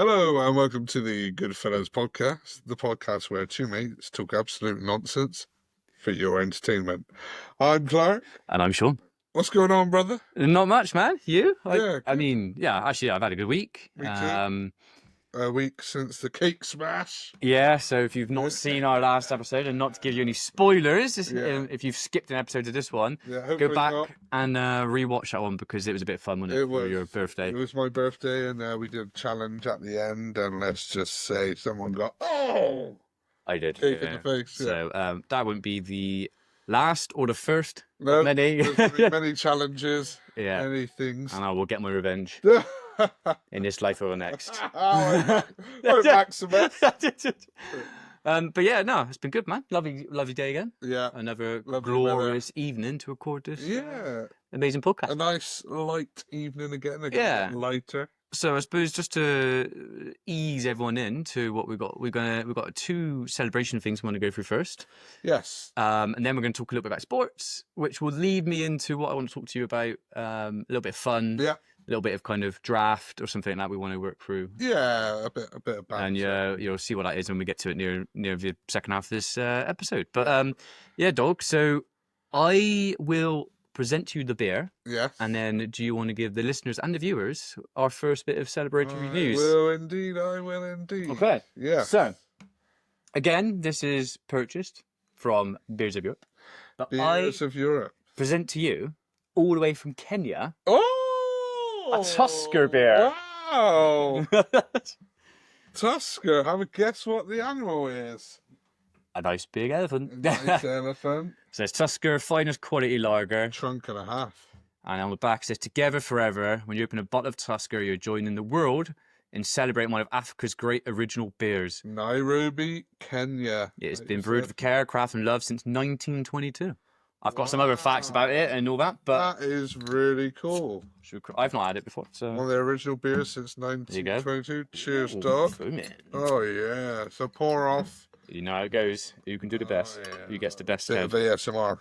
Hello and welcome to the Goodfellas podcast, the podcast where two mates talk absolute nonsense for your entertainment. I'm Clarke. And I'm Shaun. What's going on, brother? Not much, man. You? Yeah, I good. mean, yeah, actually, I've had a good week. Me too. A week since the cake smash. Yeah, so if you've not seen our last episode, and not to give you any spoilers, Yeah. if you've skipped an episode of this one, Yeah, go hopefully back not. and rewatch that one because it was a bit of fun, wasn't it? It For was your birthday. It was my birthday, and we did a challenge at the end, and let's just say someone got I did. cake in the face. Yeah. So that wouldn't be the last or the first No, of many. there's gonna be many challenges, Yeah. many things. And I will get my revenge in this life or the next. What a Maximus. But yeah, no, it's been good, man. Lovely day again. Yeah. Another Lovely glorious evening to record this amazing podcast. A nice light evening again. Yeah. Lighter. So I suppose just to ease everyone into what we've got, we've got two celebration things we want to go through first. Yes. And then we're going to talk a little bit about sports, which will lead me into what I want to talk to you about. A little bit of fun. Yeah. A little bit of kind of draft or something like that we want to work through. Yeah, a bit of banter. And you'll see what that is when we get to it near the second half of this episode. But yeah, dog. So I will present to you the beer. Yes. And then do you want to give the listeners and the viewers our first bit of celebratory news? I will indeed. Okay. Yeah. So again, this is purchased from Beers of Europe. But Beers of Europe. Present to you all the way from Kenya. Oh! A Tusker beer. Wow! Tusker. Have a guess what the animal is. A nice big elephant. A nice elephant. So it's Tusker finest quality lager. Trunk and a half. And on the back it says, "Together forever. When you open a bottle of Tusker, you're joining the world in celebrating one of Africa's great original beers. Nairobi, Kenya. It's been brewed with care, craft, and love since 1922. I've got some other facts about it and all that, but that is really cool. I've not had it before. So one of the original beers since 1922. Cheers, dog. Oh yeah. So pour off. You know how it goes. Who can do the best? Yeah. Who gets the best Bit head? of ASMR.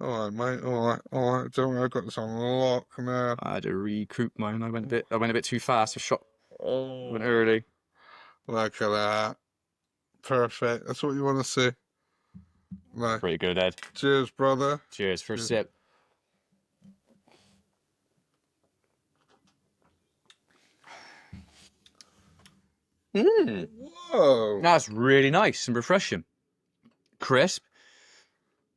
All right, mate. All right. Don't worry, I've got this on lock now. I had to recruit mine. I went a bit too fast. I went Oh, early. look at that. Perfect. That's what you want to see. Right. Pretty good, Ed. Cheers, brother. Cheers. First sip. Whoa. That's really nice and refreshing. Crisp.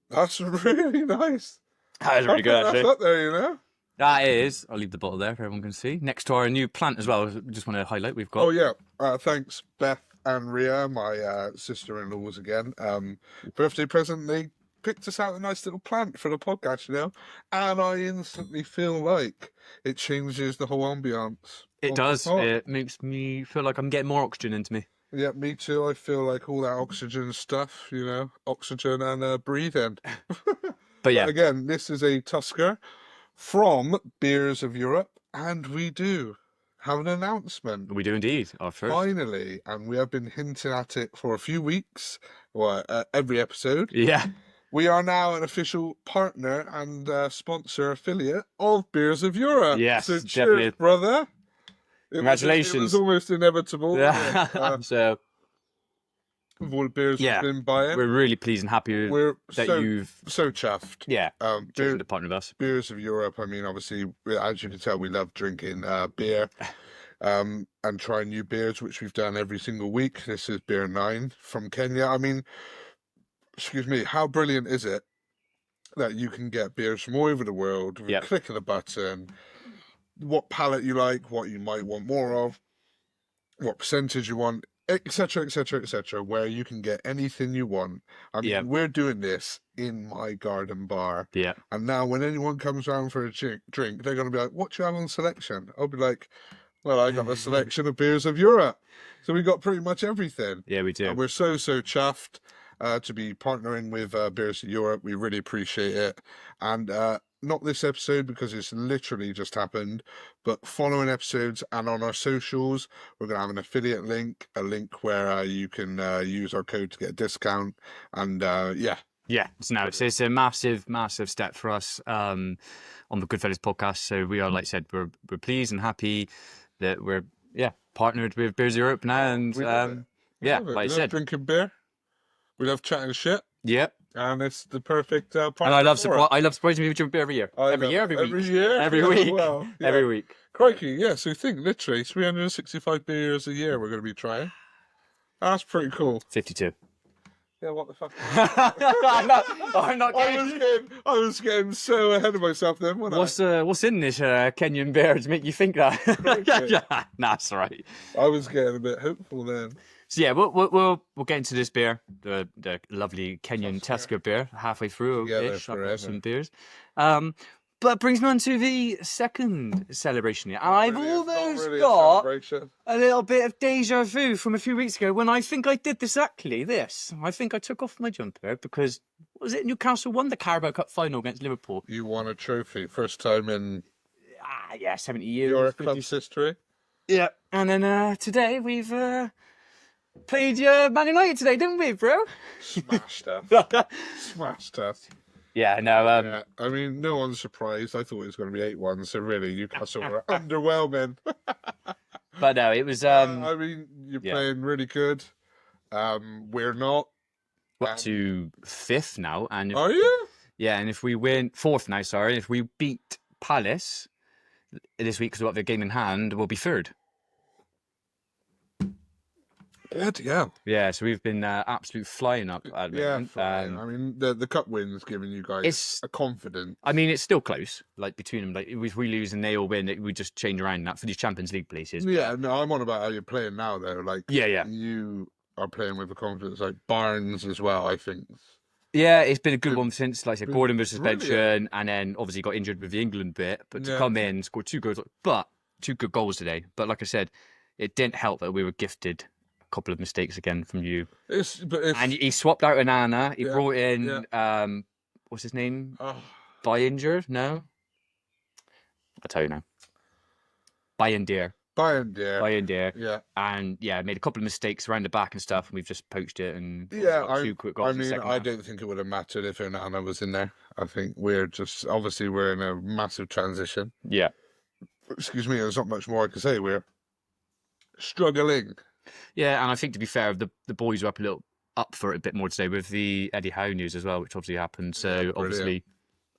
That's really nice. That is really good, actually. That's up there, you know? That is. I'll leave the bottle there for everyone can see. Next to our new plant as well. Just want to highlight we've got. Oh, yeah. Thanks, Beth and Ria, my sister-in-laws again. Birthday present, they picked us out a nice little plant for the podcast, you know? And I instantly feel like it changes the whole ambience. It does. It makes me feel like I'm getting more oxygen into me. Yeah, me too. I feel like all that oxygen stuff, you know, oxygen and breathing. But yeah. But again, this is a Tusker from Beers of Europe, and we do have an announcement. We do indeed. Our first. Finally, and we have been hinting at it for a few weeks, or every episode. Yeah. We are now an official partner and sponsor affiliate of Beers of Europe. Yes, so definitely. cheers, brother. Congratulations. It was almost inevitable. Yeah. So with all the beers we've been buying. We're really pleased and happy that you've so chuffed. Yeah. Chosen to partner with us. Beers of Europe. I mean, obviously, as you can tell, we love drinking beer and trying new beers, which we've done every single week. This is beer 9 from Kenya. I mean, excuse me, how brilliant is it that you can get beers from all over the world with a click of the button, what palate you like, what you might want more of, what percentage you want, etc., etc., etc., where you can get anything you want. I mean, we're doing this in my garden bar. Yeah. And now when anyone comes around for a drink, they're going to be like, what do you have on selection? I'll be like, well, I got a selection of Beers of Europe. So we got pretty much everything. Yeah, we do. And we're so chuffed to be partnering with Beers of Europe. We really appreciate it. And not this episode because it's literally just happened, but following episodes and on our socials, we're going to have an affiliate link, a link where you can use our code to get a discount. And yeah, Yeah, it's a massive, massive step for us on the Goodfellas podcast. So we are, like I said, we're pleased and happy that we're partnered with Beers Europe now, and We love it. We yeah, love it. like I We love said, drinking beer. We love chatting shit. yeah. And it's the perfect And I partner love for it. I love surprising people with beer every year, I every love year, it. every Every week, year every as week, well. Yeah. every week. Crikey, yeah. So think literally 365 beers a year we're going to be trying. That's pretty cool. 52. Yeah, what the fuck? I'm not I was getting so ahead of myself then, wasn't What's in this Kenyan beer to make you think that? Okay. Nah, that's all right. I was getting a bit hopeful then. So yeah, we'll get into this beer, the lovely Kenyan Tusker. Tusker beer, halfway through Together ish. I've got forever. some beers, but it brings me on to the second celebration here, and I've almost got a little bit of deja vu from a few weeks ago when I think I did exactly this. I think I took off my jumper because what was it Newcastle won the Carabao Cup final against Liverpool? You won a trophy, first time in 70 years. your club's history. Yeah, and then today we've played Man United today, didn't we, bro? Smashed us. Smashed us. Yeah, no. Yeah, I mean, no one's surprised. I thought it was going to be 8-1, so really, Newcastle were underwhelming. But no, it was. I mean, you're yeah. playing really good. We're not. We're up to 5th now, and Are you? yeah, and if we win 4th now, sorry, if we beat Palace this week because we've got their game in hand, we'll be 3rd. Bloody hell. Yeah, so we've been absolute flying up at the moment. Fine. I mean, the cup win's giving you guys a confidence. I mean, it's still close. Like between them, like if we lose and they all win, we just change around that for these Champions League places. Yeah, no, I'm on about how you're playing now, though. Like, yeah, you are playing with a confidence. Like Barnes as well, I think. Yeah, it's been a good one since, like I said, Gordon was suspension, brilliant. and then obviously got injured with the England bit. But to Yeah. come in, score 2 goals, but 2 good goals today. But like I said, it didn't help that we were gifted a couple of mistakes again from you. And he swapped out Anana. He brought in what's his name? Byenger? No, I'll tell you now. Byenger. Yeah. And made a couple of mistakes around the back and stuff, and we've just poached it. And Yeah, 2 quick goals. I mean, I don't think it would have mattered if Onana was in there. I think we're in a massive transition. Yeah. Excuse me, there's not much more I can say. We're struggling. Yeah, and I think to be fair, the boys were up for it a bit more today with the Eddie Howe news as well, which obviously happened. So obviously,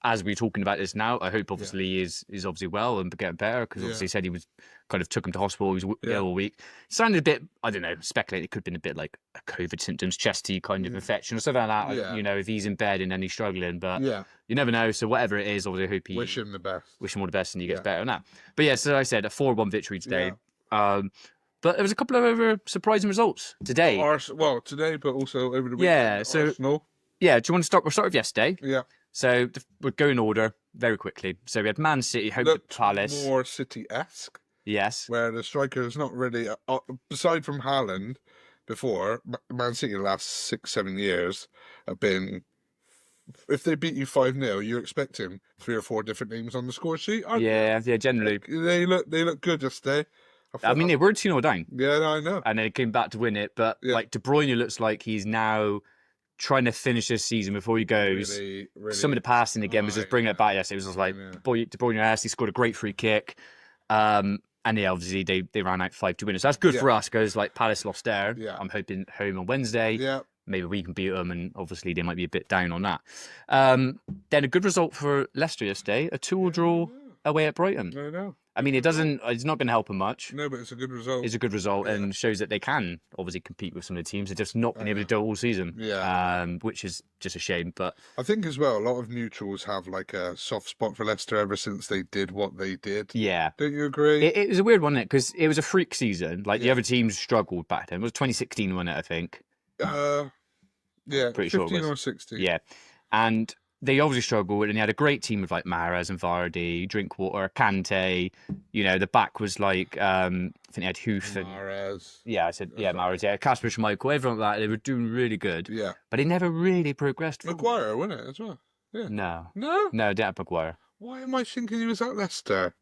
as we're talking about this now, I hope obviously he is obviously well and getting better, because obviously he said he was kind of took him to hospital. He was ill all week. Sounded a bit, I don't know, speculated it could have been a bit like a COVID symptoms, chesty kind of infection or something like that. Yeah. You know, if he's in bed and then he's struggling, but you never know. So whatever it is, obviously I hope wish him the best. Wish him all the best and he gets better on that. But yeah, so I said a 4-1 victory today. But there was a couple of other surprising results today. Today, but also over the weekend. Yeah, so Arsenal. Yeah, do you want to start? We'll start with yesterday. Yeah. So we'll go in order very quickly. So we had Man City, home to Palace. More City-esque. Yes. Where the striker is not really, aside from Haaland, before, Man City the last 6-7 years have been, if they beat you 5-0, you're expecting 3 or 4 different names on the score sheet, aren't you? Yeah, generally. They look good yesterday. I mean, they were 2-0 down. Yeah, I know. And then it came back to win it. But like De Bruyne looks like he's now trying to finish this season before he goes. Really, some of the passing again was just bringing it back. Yes, it was just like De Bruyne he scored a great free kick. And obviously they ran out 5 to win it. So that's good for us, because like Palace lost there. Yeah. I'm hoping home on Wednesday. Yeah. Maybe we can beat them, and obviously they might be a bit down on that. Then a good result for Leicester yesterday, a 2-2 draw away at Brighton. I know. I mean, it's not going to help them much. No, but it's a good result. It's a good result and shows that they can obviously compete with some of the teams. They've just not been able to do it all season. Yeah. Which is just a shame. But I think as well, a lot of neutrals have like a soft spot for Leicester ever since they did what they did. Yeah. Don't you agree? It was a weird one, wasn't it? Because it was a freak season. Like the other teams struggled back then. It was 2016, wasn't it, I think? Yeah, pretty 15 sure it was. or 16. Yeah. And they obviously struggled, and they had a great team with like Mahrez and Vardy, Drinkwater, Kante. You know, the back was like I think they had Huth and Mahrez. Yeah, I said Mahrez. Yeah, Kasper Schmeichel, everyone like that. They were doing really good. Yeah, but they never really progressed forward. Maguire, wasn't it as well? Yeah. No, didn't have Maguire. Why am I thinking he was at Leicester?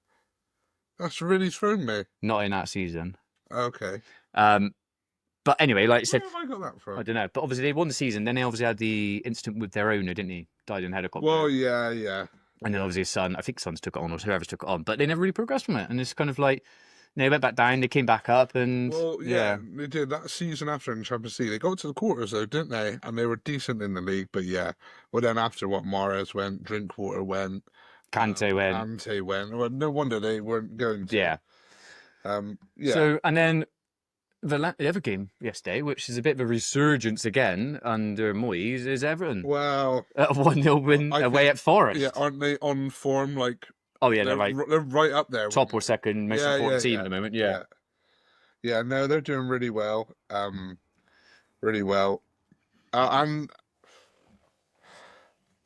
That's really thrown me. Not in that season. Okay. But anyway, like I said, Where have I got that I from? don't know. But obviously they won the season. Then they obviously had the incident with their owner, didn't he? Died in a Well, helicopter. yeah. And then obviously his son, I think Sons took it on, or whoever took it on, but they never really progressed from it. And it's kind of like, they went back down, they came back up, and Well, yeah, yeah, they did that season after in Champions League. They got to the quarters though, didn't they? And they were decent in the league, but yeah. Well, then after what Mahrez went, Drinkwater went, Kante went, Ante went. Well, no wonder they weren't going to. yeah. Yeah. So, and then the other game yesterday, which is a bit of a resurgence again under Moyes, is Everton. Well, A 1-0 win I away think at yeah, Forest. aren't they on form? Like Oh, yeah, they're like they're right up there. top or second most important team at the moment, yeah. Yeah. Yeah, no, they're doing really well. Really well. And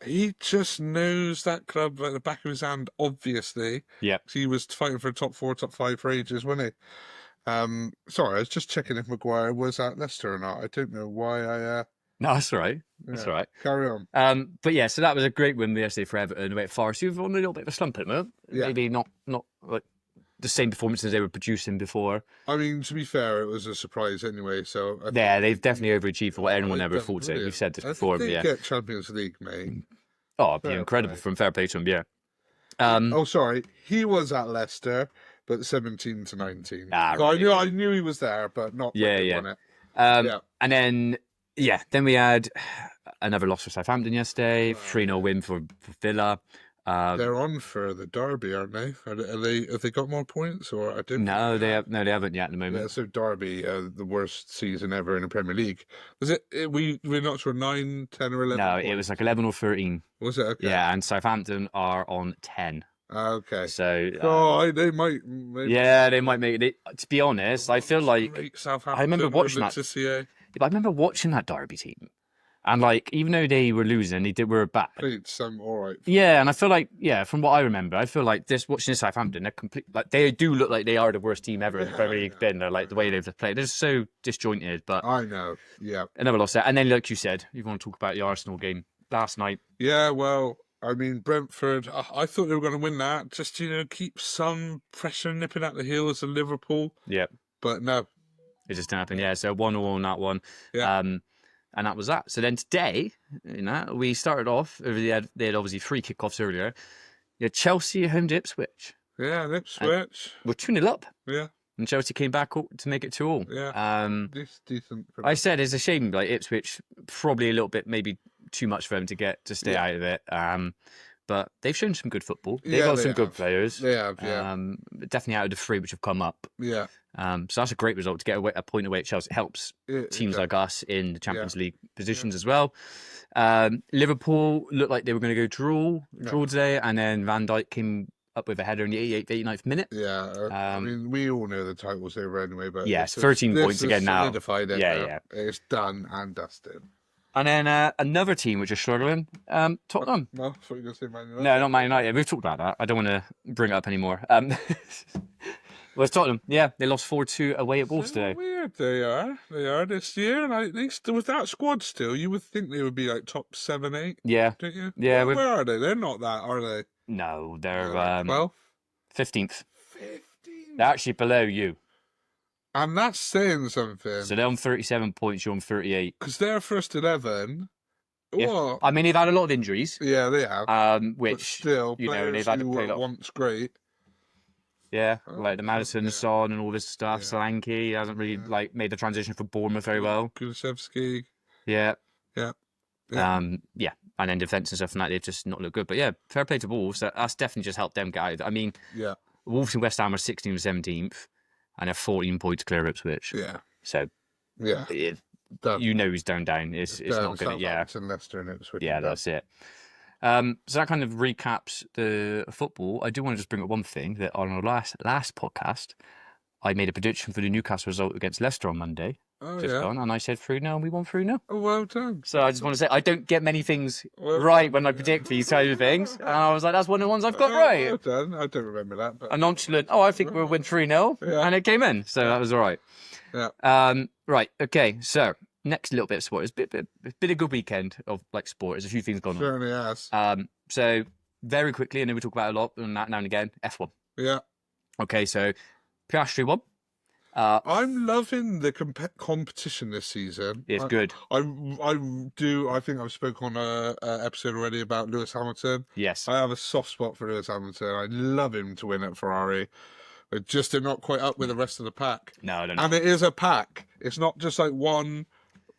he just knows that club at the back of his hand, obviously. Yeah. He was fighting for top 4, top 5 for ages, wasn't he? Sorry, I was just checking if Maguire was at Leicester or not. I don't know why No, that's all right. That's yeah. all right. Carry on. But yeah, so that was a great win yesterday for Everton away at Forest. Who've on a little bit of a slump at the moment. Yeah. Maybe not like the same performances they were producing before. I mean, to be fair, it was a surprise anyway. So Yeah, they've definitely overachieved for what anyone they've ever done thought so. We've brilliant. said this If before, but they yeah. get Champions League, mate. Oh, it'd be Fair incredible play. from fair play to him, yeah. Oh, sorry, he was at Leicester, but 17 to 19. So Right. I knew he was there, but not when they won it. Yeah. And then we had another loss for Southampton yesterday, 3-0 win for Villa. They're on for the derby, aren't they? Have they got more points, or I don't? No, they haven't yet at the moment. Yeah, so Derby, the worst season ever in the Premier League. Was it? We not sure 9, 10, or 11. No, points? it was like 11 or 13. Was it? Okay. Yeah, and Southampton are on 10. Okay. So they might. they might make it. To be honest, I feel like Great Southampton. I remember watching that. Laetitia. I remember watching that Derby team, and like even though they were losing, were bad. Played some all right. Yeah, and I feel like from what I remember, I feel like watching this Southampton, they're complete. Like they do look like they are the worst team ever in the Premier League. Been they're like the way they've played, they're so disjointed. But I know. Yeah. Another loss there, and then like you said, you want to talk about the Arsenal game last night. Yeah. Well, I mean, Brentford. I thought they were going to win that. Just keep some pressure nipping at the heels of Liverpool. Yeah, but no, it just didn't happen. Yeah, so 1-1 on that one. Yeah. And that was that. So then today, we started off. They had obviously 3 kickoffs earlier. You had Chelsea at home to Ipswich. Yeah, Ipswich. We're 2-0 up. Yeah. And Chelsea came back to make it 2-2. Yeah. Decent. I said it's a shame. Like Ipswich, probably a little bit, maybe too much for them to stay out of it. But they've shown some good football. They've got some good players. They have, yeah. Definitely out of the 3 which have come up. Yeah. So that's a great result to get a point away at Chelsea. It helps teams like us in the Champions League positions as well. Liverpool looked like they were going to go draw today, and then Van Dijk came up with a header in the 88th, 89th minute. Yeah, I mean, we all know the title's over anyway, but it's 13 points again now. Solidified it. Yeah. It's done and dusted. And then another team which is struggling, Tottenham. No, I thought you were going to say Man United. No, not Man United. We've talked about that. I don't want to bring it up anymore. Well, it's Tottenham. Yeah, they lost 4-2 away at Wolves today. Weird they are this year. Like with that squad still, you would think they would be like top 7, 8. Yeah, don't you? Yeah. Where are they? They're not that, are they? No, they're 12th, 15th. 15th. They're actually below you. And that's saying something. So they're on 37 points. You're on 38. Because they're first 11. Yeah. What? I mean, they've had a lot of injuries. Yeah, they have. Which but still, they've had to play once great. Yeah, like the Madison Son and all this stuff. Solanke hasn't really made the transition for Bournemouth very well. Kulusevski. Yeah. Yeah. And then defence and stuff and that, they've just not looked good. But yeah, fair play to Wolves. That's definitely just helped them get out of it. I mean, Wolves and West Ham are 16th and 17th, and they're 14 points clear of Ipswich. Yeah. So, you know who's down. It's not going to, Leicester and Ipswich. Yeah, that's it. So that kind of recaps the football. I do want to just bring up one thing, that on our last podcast, I made a prediction for the Newcastle result against Leicester on Monday. Gone, and I said 3-0 and we won 3-0. Oh, well done. So I just want to say, I don't get many things right when I predict these kind of things. And I was like, that's one of the ones I've got right. Well done. I don't remember that. But... A nonchalant, I think we'll win 3-0. And it came in. So that was all right. Yeah. Right, okay. So next little bit of sport. It's been a good weekend of sport. There's a few things going on. Certainly has. So very quickly, I know we talk about it a lot now and again, F1. Yeah. Okay, so Piastri won. I'm loving the competition this season. It's good. I think I've spoken on a episode already about Lewis Hamilton. Yes. I have a soft spot for Lewis Hamilton. I love him to win at Ferrari. But just they're not quite up with the rest of the pack. No, they're And not. it is a pack. It's not just like one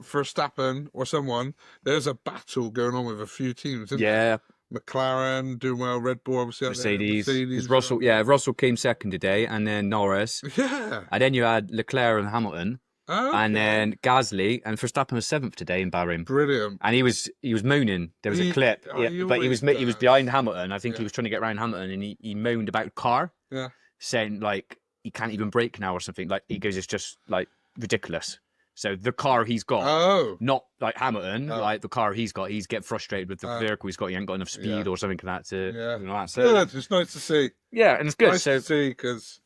Verstappen or someone. There's a battle going on with a few teams, isn't there? McLaren doing well, Red Bull obviously out there, Mercedes. Because Mercedes. Russell, Russell came second today, and then Norris. Yeah. And then you had Leclerc and Hamilton. Okay. And then Gasly, and Verstappen was 7th today in Bahrain. Brilliant. And he was moaning. There was a clip, but he was behind Hamilton. I think he was trying to get around Hamilton, and he moaned about the car, saying like he can't even brake now or something. Like he goes, it's just like ridiculous. So the car he's got, not like Hamilton, like the car he's got, he's getting frustrated with the vehicle he's got. He ain't got enough speed or something like that to. Yeah. You know, so, good. It's nice to see. Yeah, and it's good. Nice to see because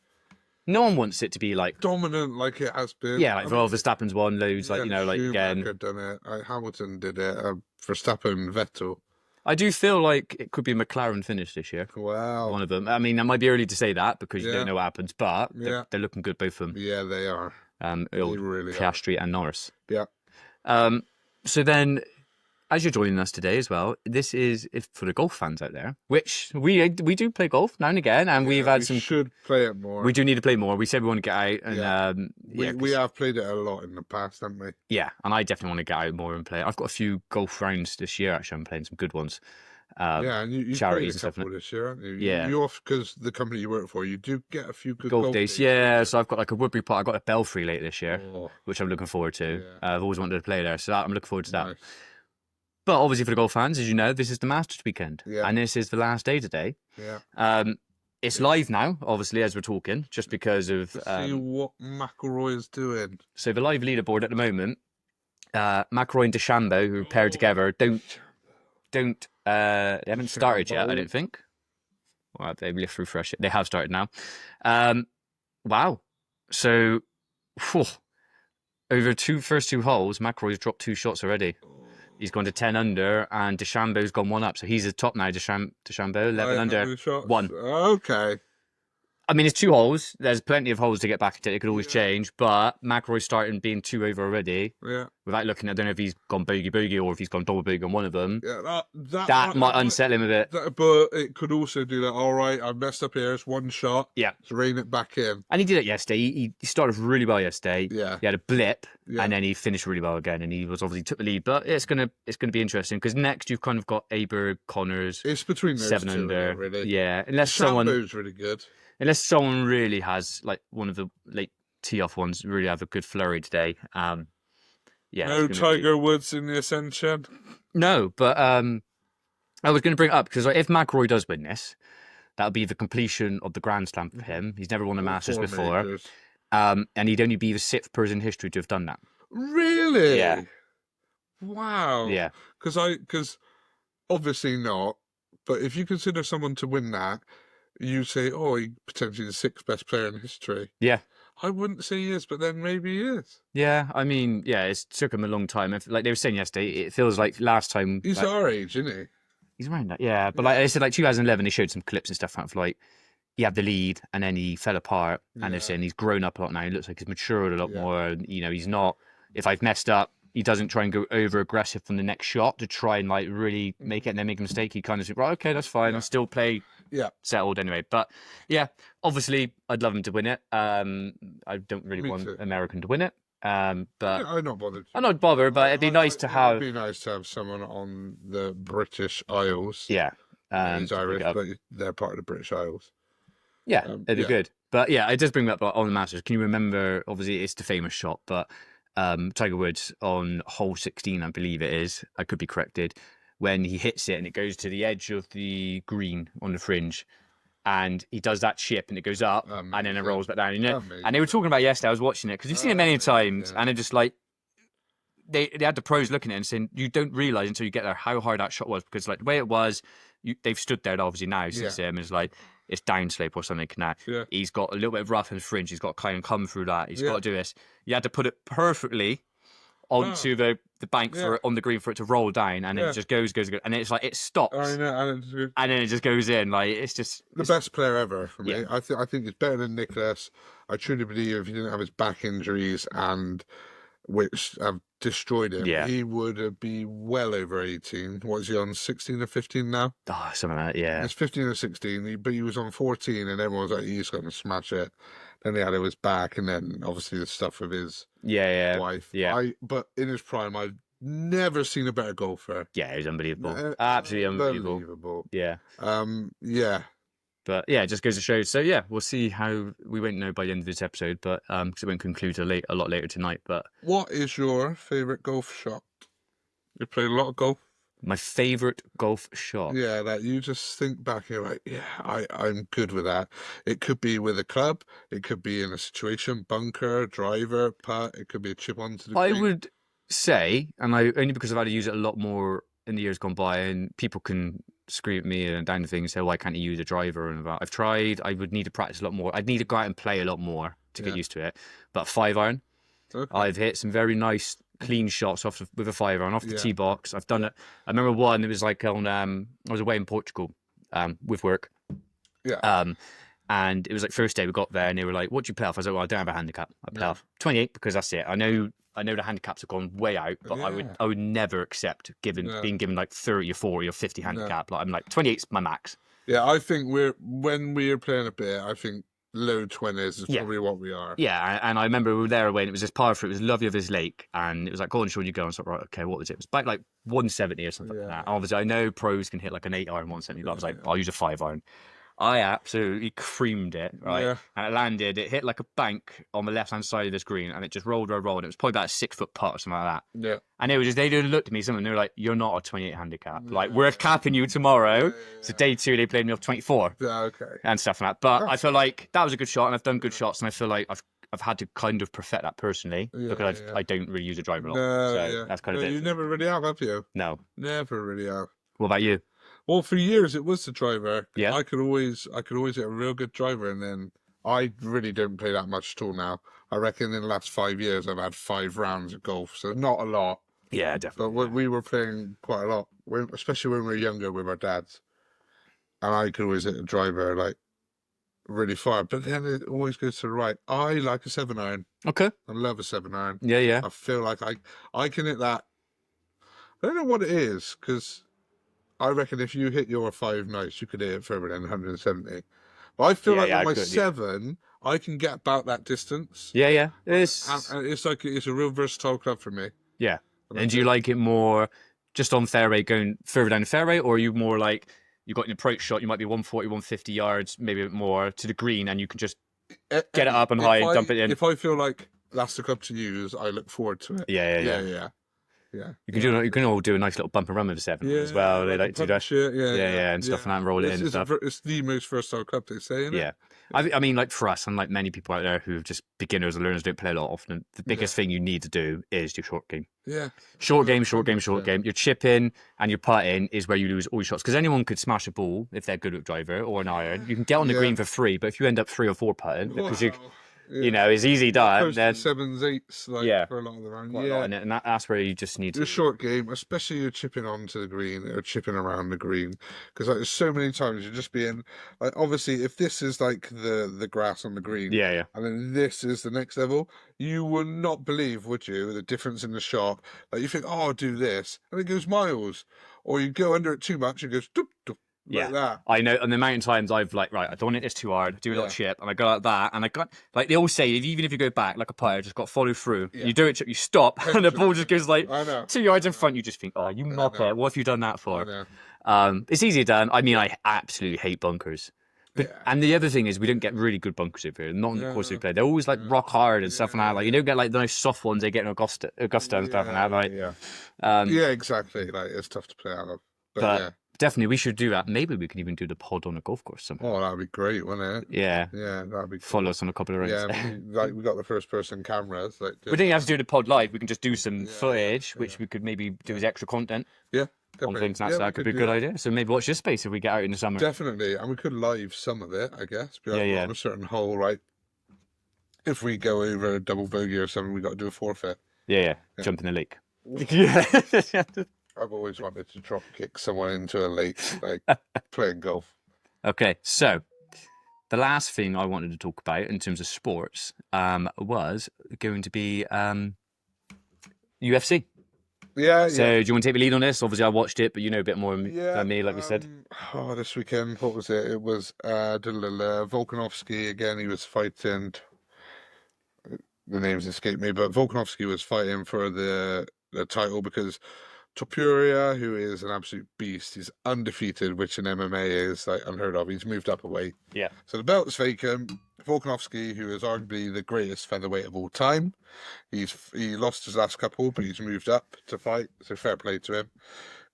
no one wants it to be like dominant, like it has been. Yeah, like Verstappen's won loads, like like again. Done it. Hamilton did it. Verstappen, Vettel. I do feel like it could be a McLaren finish this year. Wow. One of them. I mean, it might be early to say that because you don't know what happens, but they're looking good, both of them. Yeah, they are. They really Piastri and Norris. Yeah. So then, as you're joining us today as well, this is for the golf fans out there, which we do play golf now and again, and we've had some. We should play it more. We do need to play more. We said we want to get out, and we have played it a lot in the past, haven't we? Yeah, and I definitely want to get out more and play. I've got a few golf rounds this year. Actually, I'm playing some good ones. And you charities played a couple this year, haven't you? Yeah. You off because the company you work for, you do get a few good golf days. Yeah, so I've got like a Woodbury Park. I got a Belfry later this year, which I'm looking forward to. I've always wanted to play there, so I'm looking forward to that. Nice. But obviously for the golf fans, as you know, this is the Masters weekend, and this is the last day today. Yeah. It's live now, obviously, as we're talking, just because of see what McIlroy is doing. So the live leaderboard at the moment, McIlroy and DeChambeau, who are paired together, they haven't started yet, I don't think. Well, they refresh it. They have started now. Wow. So, over first two holes, McIlroy's dropped 2 shots already. He's gone to 10 under, and DeChambeau's gone 1 up. So he's at top now, DeChambeau, 11 under, 1. Okay. I mean, it's 2 holes. There's plenty of holes to get back into. It could always change. But McIlroy's starting being 2 over already. Yeah. Without looking, I don't know if he's gone bogey or if he's gone double bogey on one of them. Yeah, that might unsettle him a bit. But it could also do that. All right, I messed up here. It's 1 shot. Yeah. To rein it back in. And he did it yesterday. He started really well yesterday. Yeah. He had a blip, and then he finished really well again. And he was obviously took the lead. But it's gonna be interesting because next you've kind of got Aberg, Connors. It's between those 7 two, under. Really. Yeah, unless Shambo's really good. Unless someone really has like one of the late tee-off ones really have a good flurry today. No Tiger Woods in the Ascension. No, but I was going to bring it up because if McIlroy does win this, that'll be the completion of the Grand Slam for him. He's never won a Masters before, and he'd only be the 6th person in history to have done that. Really? Yeah. Wow. Yeah. Because obviously not. But if you consider someone to win that, you say, oh, he's potentially the 6th best player in history. Yeah. I wouldn't say he is, but then maybe he is. Yeah, I mean, it's took him a long time. Like they were saying yesterday, it feels like last time... He's our age, isn't he? He's around that, yeah. But like I said, like 2011, they showed some clips and stuff of like, he had the lead and then he fell apart. And they're saying he's grown up a lot now. He looks like he's matured a lot more. And, he's not... If I've messed up, he doesn't try and go over aggressive from the next shot to try and like really make it and then make a mistake. He kind of said, right, okay, that's fine. I'll still play settled anyway. But yeah, obviously I'd love him to win it. I don't really want American to win it. But I'm not bothered. I'm not bothered, but it'd be nice to have. It'd be nice to have someone on the British Isles. Yeah. He's Irish, but they're part of the British Isles. Yeah, it'd be good. But yeah, it does bring me up on the Masters. Can you remember, obviously it's the famous shot, but Tiger Woods on hole 16, I believe it is, I could be corrected, when he hits it and it goes to the edge of the green on the fringe and he does that chip and it goes up and then it rolls back down. And they were talking about yesterday, I was watching it because you've seen it many times and they're just like, they had the pros looking at it and saying, you don't realise until you get there how hard that shot was because like the way it was, they've stood there obviously now since it's like, it's downslope or something now. Yeah. He's got a little bit of rough and fringe. He's got to kind of come through that. He's got to do this. You had to put it perfectly onto the the bank Yeah. on the green for it to roll down, and then it just goes, and it's like it stops, I know, and and then it just goes in. Like it's just the best player ever for me. Yeah. I think he's better than Nicholas. I truly believe if he didn't have his back injuries and which have destroyed him, Yeah. he would be well over 18. What is he on, 16 or 15 now? Oh, something like that. Yeah. It's 15 or 16, but he was on 14, and everyone was like, he's going to smash it. Then he had his back, and then obviously the stuff with his Yeah. wife. Yeah. But in his prime, I've never seen a better golfer. Yeah. It was unbelievable. Absolutely unbelievable. Unbelievable. Yeah. Yeah. But yeah, it just goes to show. So yeah, we'll see how we won't know by the end of this episode, but because it won't conclude a lot later tonight. But What is your favorite golf shot? You played a lot of golf. my favorite golf shot. Yeah, that you just think back, you're like, yeah, I'm good with that. It could be with a club, it could be in a situation, bunker, driver, putt, it could be a chip onto the I green. would say, and I only because I've had to use it a lot more in the years gone by, and people can scream at me and down the thing and say, "Why can't you use a driver?" And about I've tried. I would need to practice a lot more. I'd need to go out and play a lot more to get used to it. But 5-iron, Okay. I've hit some very nice clean shots with a 5-iron off the tee box. I've done it. I remember one. It was like on I was away in Portugal with work. Yeah. And it was like first day we got there, and they were like, "What do you play off?" I was like, "Well, I don't have a handicap. I play off 28 because that's it. I know the handicaps have gone way out, but I would never accept being given like 30 or 40 or 50 handicap. Like I'm like 28's my max." Yeah, I think when we're playing a bit, I think low 20s is probably what we are. Yeah, and I remember we were there away, and it was this par three. It was lovely of this lake, and it was like, "Go on, Sean, you go." And I was like, "Right, okay, what was it?" It was about like 170 or something like that. And obviously, I know pros can hit like an 8-iron 170, but I was like, "I'll use a 5-iron." I absolutely creamed it, right? Yeah. And it landed, it hit like a bank on the left hand side of this green, and it just rolled. And it was probably about a 6-foot putt or something like that. Yeah. And they just looked at me, something, they were like, "You're not a 28 handicap. Like, we're capping you tomorrow." So day 2, they played me off 24. Yeah, okay. And stuff like that. But I feel like that was a good shot, and I've done good shots, and I feel like I've had to kind of perfect that personally because I don't really use a driver a lot. So that's kind of it. You never really have you? No. Never really have. What about you? Well, for years it was the driver. Yeah. I could always hit a real good driver, and then I really don't play that much at all now. I reckon in the last 5 years I've had 5 rounds of golf, so not a lot. Yeah, definitely. But we were playing quite a lot, especially when we were younger with our dads. And I could always hit a driver like really far, but then it always goes to the right. I like a 7-iron. Okay. I love a 7-iron. Yeah. I feel like I can hit that. I don't know what it is, because I reckon if you hit your 5 nice, you could hit it further than 170. But I feel like with my 7, I can get about that distance. Yeah. And it's like it's a real versatile club for me. Yeah. And do you like it more just on fairway, going further down the fairway, or are you more like you got an approach shot, you might be 140, 150 yards, maybe a bit more to the green, and you can just get it up and high and dump it in? If I feel like that's the club to use, I look forward to it. Yeah. You can all do a nice little bump and run with a 7 as well. They like to do that. And stuff and that, and roll it in and stuff. It's the most versatile club, they say, isn't it? I mean, like for us, and like many people out there who are just beginners and learners, don't play a lot often, the biggest thing you need to do is do short game. Yeah. Short game. Your chipping and your putting is where you lose all your shots. Because anyone could smash a ball if they're good at driver or an iron. You can get on the green for 3, but if you end up 3 or 4 putting, because it's easy done. Then 7s, 8s, for a lot of the round. And that's where you just need to. The short game, especially you're chipping onto the green or chipping around the green, because like there's so many times you're just being like, obviously, if this is like the grass on the green, and then this is the next level, you would not believe, would you, the difference in the shot? Like you think, oh, I'll do this, and it goes miles, or you go under it too much, and it goes doop, doop. Like that. I know, and the amount of times I've like, right, I don't want it this too hard, do a little chip, and I go like that, and I got, like they all say, even if you go back like a putter, just got to follow through. You do it, you stop, and the ball just goes like 2 yards in front. You just think, oh, you knock it. What have you done that for? It's easy done. I mean, I absolutely hate bunkers. But, and the other thing is, we don't get really good bunkers over here. Not in the course we play. They're always like rock hard and stuff and that. Like you don't get like the nice soft ones they get in Augusta and stuff and that. Like, exactly. Like it's tough to play out of. But definitely, we should do that. Maybe we can even do the pod on a golf course somehow. Oh, that'd be great, wouldn't it? Yeah, that'd be cool. Follow us on a couple of rounds. Yeah, like we got the first-person cameras. Like, we didn't have to do the pod live. We can just do some footage, which we could maybe do as extra content. Yeah, on things. That could be a good idea. So maybe watch this space if we get out in the summer. Definitely, and we could live some of it, I guess. Be like, on a certain hole, right? If we go over a double bogey or something, we got to do a forfeit. Yeah. Jump in the lake. Yeah. I've always wanted to drop kick someone into a lake, like playing golf. Okay, so the last thing I wanted to talk about in terms of sports was going to be UFC. Yeah, yeah, So do you want to take the lead on this? Obviously, I watched it, but you know a bit more yeah. than me, like we said. Oh, this weekend, what was it? It was Volkanovski again. He was fighting. The names escape me, but Volkanovski was fighting for the title because Topuria, who is an absolute beast, he's undefeated, which in MMA is like unheard of. He's moved up a weight. Yeah. So the belt's vacant. Volkanovski, who is arguably the greatest featherweight of all time, he lost his last couple, but he's moved up to fight. So fair play to him.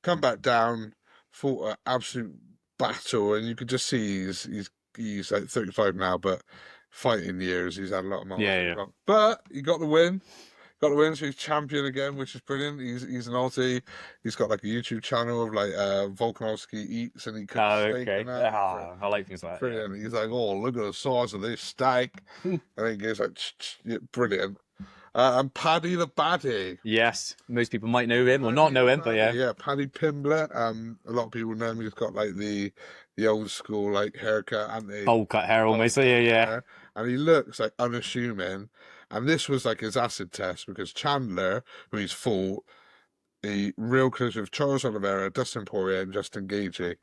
Come back down, fought an absolute battle, and you could just see he's like 35 now, but fighting years, he's had a lot of Yeah, miles. yeah. But he got the win. Got the win, so he's champion again, which is brilliant. He's an Aussie. He's got like a YouTube channel of like Volkanovski eats and he cooks Oh, steak okay. and that. Ah, I like things like that. Brilliant. He's like, oh, look at the size of this steak. Yeah. I think he's like, yeah, brilliant. And Paddy the Baddy. Yes, most people might know him or not Paddy know the him, but Baddy. yeah. Yeah, Paddy Pimblett. A lot of people know him. He's got like the old school like haircut and the Bowl cut hair bowl almost. Yeah, cut yeah. hair. And he looks like unassuming. And this was like his acid test because Chandler, who he's fought, the real close with Charles Oliveira, Dustin Poirier, and Justin Gaethje,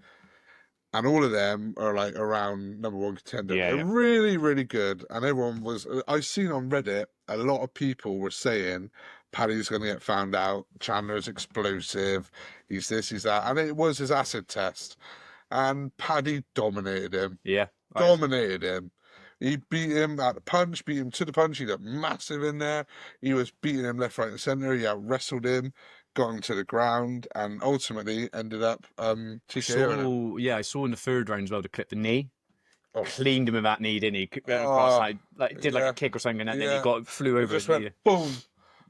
and all of them are like around number one contender. Yeah, They're yeah. really, really good, and everyone was. I've seen on Reddit a lot of people were saying Paddy's going to get found out. Chandler's explosive. He's this, he's that, and it was his acid test, and Paddy dominated him. Yeah. Dominated him. He beat him at the punch, beat him to the punch. He looked massive in there. He was beating him left, right, and centre. He out wrestled him, got him to the ground, and ultimately ended up TKOing him. I saw in the third round as well to clip the knee. Oh, Cleaned him with that knee, didn't he? Across, oh, like did like a yeah, kick or something, and then he yeah. flew It over just his went knee. boom.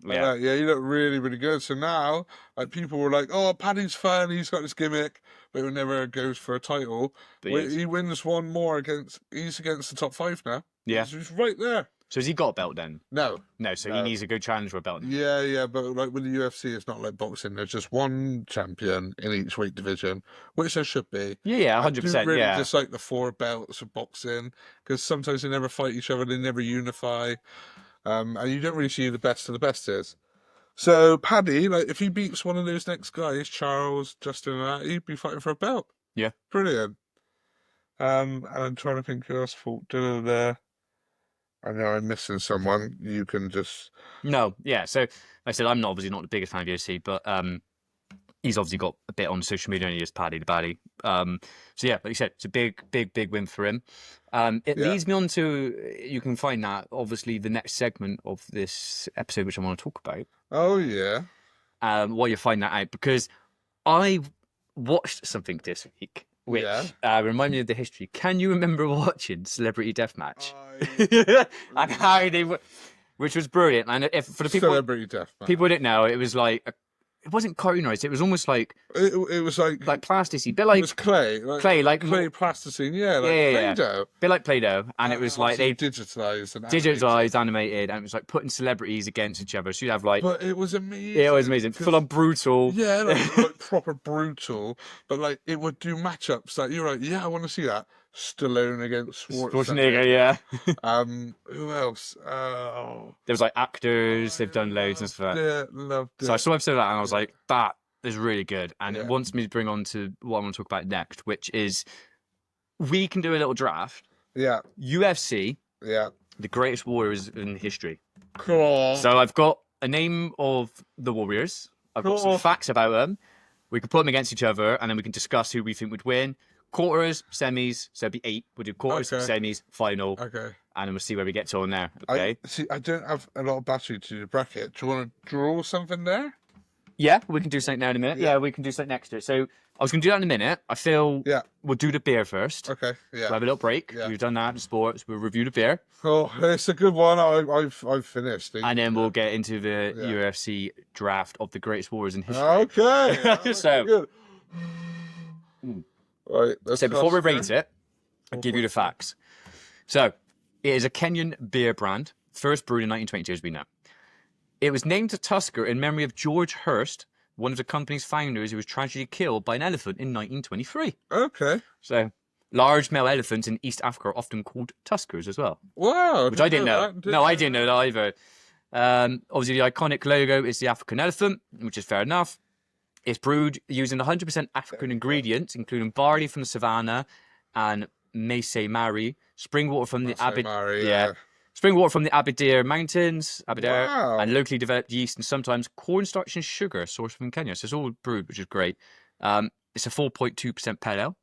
Like Yeah, that. Yeah, he looked really, really good. So now, like people were like, "Oh, Paddy's fun. He's got this gimmick, but he never goes for a title." but yes, He wins one more against. He's against the top five now. yeah. He's right there. So has he got a belt then? No, No, so he no. needs a good challenge for a belt. Yeah, yeah, but like with the UFC, it's not like boxing. There's just one champion in each weight division, which there should be. Yeah, yeah, I hundred do percent. really Yeah, dislike the four belts of boxing because sometimes they never fight each other, they never unify, and you don't really see who the best of the best is. So Paddy, like if he beats one of those next guys, Charles, Justin, and that, he'd be fighting for a belt. yeah. Brilliant. And I'm trying to think who else fought. I know I'm missing someone. You can just No, yeah. So like I said, I'm obviously not the biggest fan of UFC, but he's obviously got a bit on social media, and he is Paddy the Baddy. So yeah, like you said, it's a big, big, big win for him. It yeah. leads me on to you can find that obviously the next segment of this episode, which I want to talk about. Oh yeah. While you find that out, because I watched something this week which Yeah. reminded me of the history. Can you remember watching Celebrity Deathmatch? I And how they were, which was brilliant. And if for the Celebrity Deathmatch. people who didn't know, it was like it wasn't cartoonized. It was almost like It was like plasticine, bit it like was clay, clay plasticine, yeah, like Play-Doh. bit like Play-Doh. And it was like they digitalized and digitalized, animated, and it was like putting celebrities against each other. So you'd have like but it was amazing. it was amazing, full on brutal. Yeah, like proper brutal, but like it would do matchups that you're like, yeah, I want to see that. Stallone against Schwarzenegger, yeah. Who else? Oh, There was like actors, they've done loads and stuff like that. loved it. So I saw an episode of that and I was like, that is really good. And it Yeah. wants me to bring on to what I want to talk about next, which is we can do a little draft. Yeah, UFC, yeah. the greatest warriors in history. Cool. So I've got a name of the warriors. I've got some Cool. facts about them. We can put them against each other and then we can discuss who we think would win. Quarters, semis, so it'd be 8. We'll do quarters, Okay. semis, final, Okay. and then we'll see where we get to on there. Okay. I don't have a lot of battery to the bracket. Do you want to draw something there? Yeah, we can do something now in a minute. Yeah. Yeah, we can do something next to it. So I was going to do that in a minute. I feel Yeah. we'll do the beer first. Okay. We'll Yeah. have a little break. Yeah. We've done that in sports. We'll review the beer. Oh, it's a good one. I've finished. And then we'll get into the Yeah. UFC draft of the greatest warriors in history. Okay. So- good. Right. So before we rate it, I'll give you the facts. So it is a Kenyan beer brand, first brewed in 1922, as we know. It was named to Tusker in memory of George Hurst, one of the company's founders who was tragically killed by an elephant in 1923. Okay. So, large male elephants in East Africa are often called Tuskers as well, Wow. which I didn't know. That. No, I didn't know that either. Obviously, the iconic logo is the African elephant, which is fair enough. It's brewed using 100% African ingredients, including barley from the savannah and Masai Mari, spring water from the spring water from the Aberdare Mountains, Wow. and locally developed yeast and sometimes cornstarch and sugar sourced from Kenya. So it's all brewed, which is great. It's a 4.2% pale ale.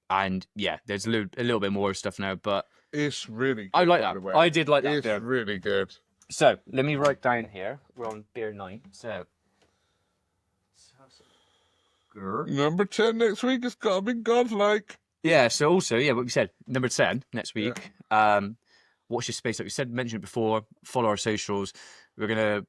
And yeah, there's a little bit more stuff now, but it's really good. I like that. I did like that. It's really good. So let me write down here. We're on beer 9. So number 10 next week has got to be godlike. Yeah, so also, what we said, number 10 next week. Yeah. Watch this space, like we said, mentioned before, follow our socials. We're going to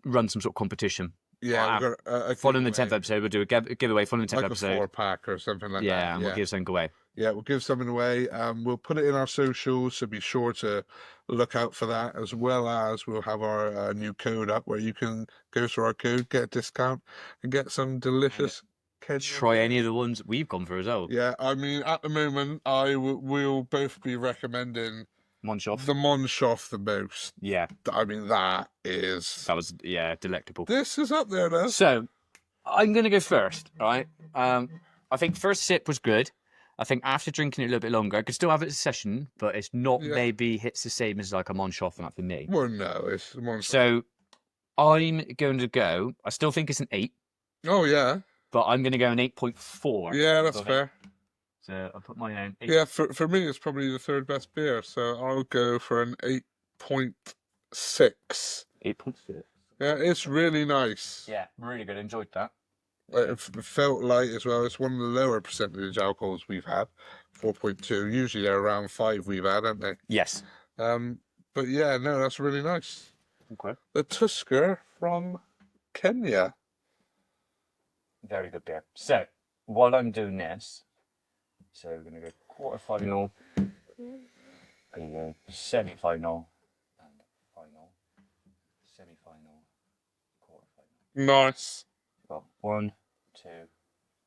run some sort of competition. Yeah, we've got following the 10th episode, we'll do a giveaway following the 10th like episode. A 4-pack or something like that. Yeah, and we'll give something away. Yeah, we'll give something away. We'll put it in our socials, so be sure to look out for that, as well as we'll have our new code up where you can go through our code, get a discount, and get some delicious try any of the ones that we've gone for as well. Yeah, I mean, at the moment, we'll both be recommending Monshoff. The Monshoff the most. Yeah. I mean, that was, delectable. This is up there, though. So, I'm going to go first, right? I think first sip was good. I think after drinking it a little bit longer, I could still have it as a session, but it's not maybe hits the same as like a Monshoff and that for me. Well, no, it's a Monshoff. So, I'm going to go, I still think it's an 8. Oh, yeah. But I'm going to go an 8.4. Yeah, that's fair. So I'll put my own. Yeah, for me, it's probably the third best beer. So I'll go for an 8.6. 8.6. Yeah, it's really nice. Yeah, really good. Enjoyed that. It felt light as well. It's one of the lower percentage alcohols we've had. 4.2. Usually they're around 5 we've had, aren't they? Yes. But yeah, no, that's really nice. Okay. The Tusker from Kenya. Very good beer. So, while I'm doing this, so we're going to go quarter-final, semi-final, and final, semi-final, quarter-final. Nice. Got 1, 2,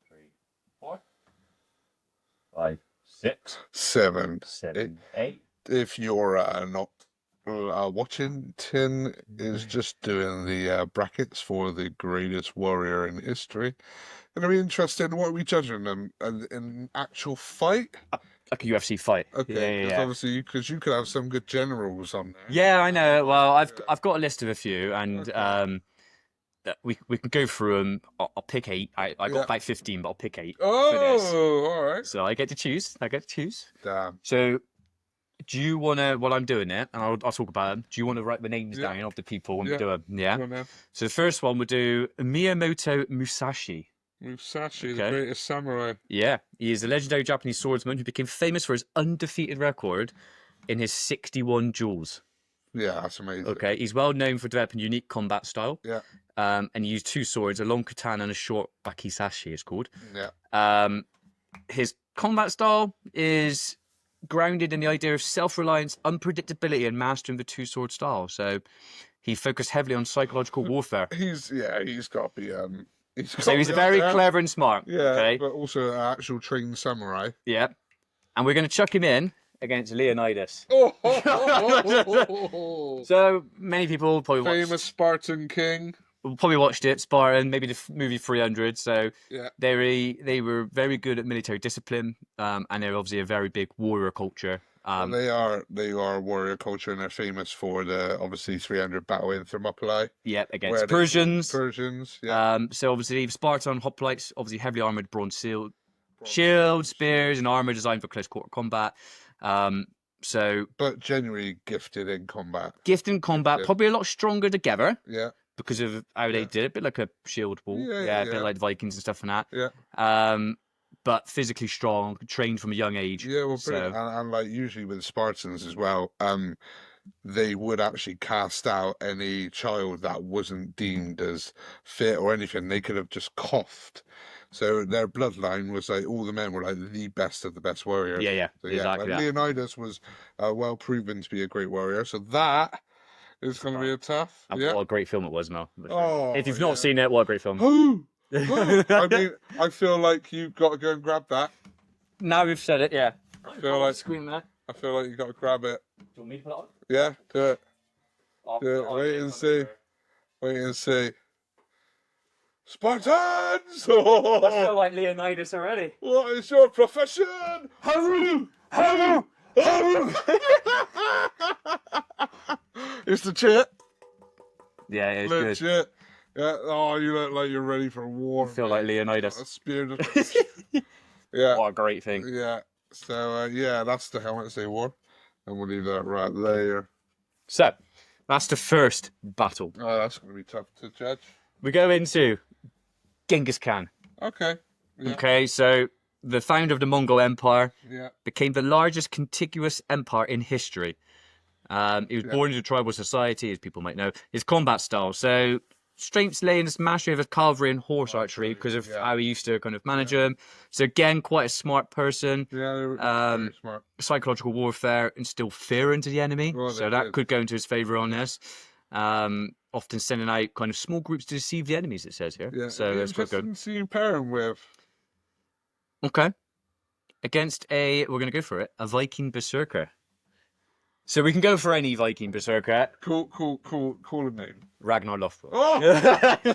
3, 4, 5, 6, 7, 8. If you're not watching, Tin is just doing the brackets for the greatest warrior in history. Gonna be interesting. What are we judging them? An actual fight? Like a UFC fight. Okay, yeah. Obviously, because you could have some good generals on there. Yeah, I know. Well, I've got a list of a few, and we can go through them. I'll pick 8. I got about 15, but I'll pick 8. Oh, all right. So I get to choose. Damn. So, do you want to, while I'm doing it, and I'll talk about them, do you want to write the names down of the people when we do them? Yeah? So the first one we'll do Miyamoto Musashi. Musashi, the greatest samurai. Yeah, he is a legendary Japanese swordsman who became famous for his undefeated record in his 61 duels. Yeah, that's amazing. Okay, he's well known for developing a unique combat style. Yeah. And he used 2 swords, a long katana and a short wakizashi, it's called. Yeah. His combat style is grounded in the idea of self-reliance, unpredictability, and mastering the 2-sword style. So he focused heavily on psychological warfare. He's got to be He's very clever and smart. Yeah, okay? But also an actual trained samurai. Yeah. And we're going to chuck him in against Leonidas. So many people probably famous Spartan king. Probably watched it, Spartan, maybe the movie 300. So they were very good at military discipline, and they're obviously a very big warrior culture. Well, they are a warrior culture, and they're famous for the obviously 300 battle in Thermopylae. Yeah, against Persians. Yeah. So obviously Spartan hoplites, obviously heavily armored bronze shields, spears, and armor designed for close quarter combat. But genuinely gifted in combat. Probably a lot stronger together. Yeah. Because of how they did it, a bit like a shield wall. A bit like the Vikings and stuff and that. Yeah. But physically strong, trained from a young age. Yeah, well, and like usually with the Spartans as well, they would actually cast out any child that wasn't deemed as fit or anything. They could have just coughed. So their bloodline was like all the men were like the best of the best warriors. Yeah, so, exactly. Leonidas was well proven to be a great warrior. So that It's going to be a tough. And Yeah. what a great film it was, Mel. Oh, If you've not seen it, what a great film. Who? I mean, I feel like you've got to go and grab that. Now we've said it, yeah. I feel like scream there. I feel like you got to grab it. Do you want me to put it on? Yeah, do it. Do it. Wait and see. Wait and see. Spartans! I feel like Leonidas already. What is your profession? Haru! Haru! Haru! It's the chit. Yeah, it's Legit. good. Yeah. Oh, you look like you're ready for war. I feel like Leonidas. A spear. Yeah. What a great thing. Yeah. So yeah, that's the helmets they wore, and we'll leave that right there. So, that's the first battle. Oh, that's going to be tough to judge. We go into Genghis Khan. Okay. Yeah. Okay, so the founder of the Mongol Empire Yeah. became the largest contiguous empire in history. He was born into a tribal society, as people might know. His combat style, so strengths lay in his mastery of his cavalry and horse archery because of how he used to kind of manage them. So again, quite a smart person. Yeah, they were very smart. Psychological warfare, instill fear into the enemy. Well, so that could go into his favour on this. Often sending out kind of small groups to deceive the enemies, it says here. Yeah. So that's quite good. See you pairing with. Okay. Against we're going to go for it, a Viking berserker. So we can go for any Viking berserker. Cool name. Ragnar Lothbrok. Oh!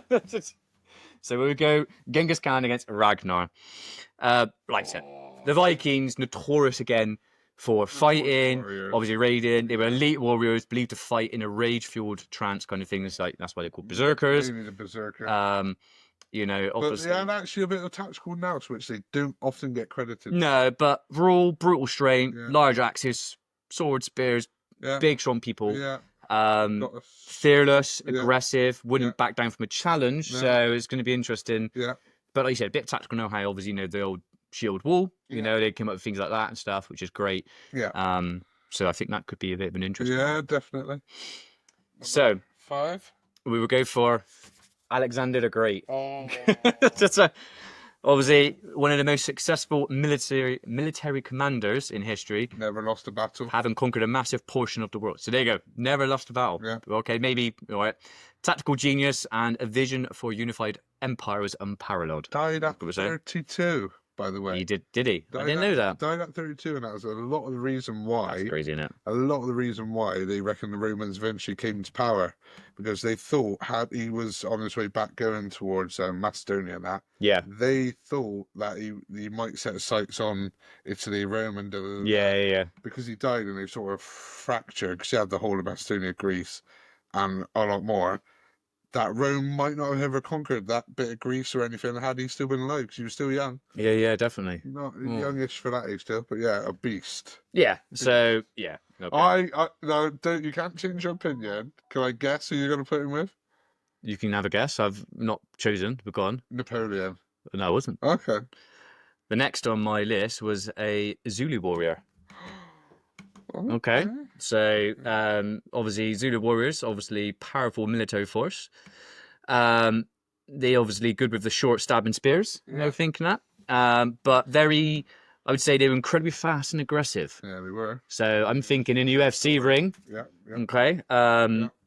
So we go Genghis Khan against Ragnar. Like I said, the Vikings, notorious again for fighting, obviously raiding. They were elite warriors, believed to fight in a rage-fueled trance kind of thing. It's like that's why they're called berserkers. They need a berserker. You know, obviously. But they had actually a bit of tactical nous, which they don't often get credited. No, but raw, brutal strength, large axes, swords, spears, big, strong people. Yeah. Fearless, aggressive, wouldn't back down from a challenge. No. So it's going to be interesting. Yeah. But like you said, a bit of tactical know-how. Obviously, you know, the old shield wall. You know, they came up with things like that and stuff, which is great. Yeah. So I think that could be a bit of an interest. Yeah, definitely. So 5. We will go for Alexander the Great. Oh. That's obviously one of the most successful military commanders in history. Never lost a battle. Having conquered a massive portion of the world. So there you go. Never lost a battle. Yeah. Okay, maybe. All right. Tactical genius and a vision for unified empire was unparalleled. Died at 32, by the way. He did he? I didn't know that. Died at 32, and that was a lot of the reason why. That's crazy, isn't it? A lot of the reason why they reckon the Romans eventually came to power, because they thought he was on his way back going towards Macedonia and that. Yeah. They thought that he might set his sights on Italy, Rome, and yeah. Because he died and they sort of fractured, because he had the whole of Macedonia, Greece, and a lot more. That Rome might not have ever conquered that bit of Greece or anything had he still been alive, because he was still young. Yeah, definitely. Not youngish for that age still, but yeah, a beast. Yeah, so, yeah. Okay. No, you can't change your opinion. Can I guess who you're going to put him with? You can have a guess. I've not chosen, but go on. Napoleon. No, I wasn't. Okay. The next on my list was a Zulu warrior. Okay. So, obviously, Zulu warriors, obviously powerful military force. They obviously good with the short stabbing spears, you know, thinking that. But very, I would say they were incredibly fast and aggressive. Yeah, they were. So I'm thinking in a UFC ring. Yeah. Okay.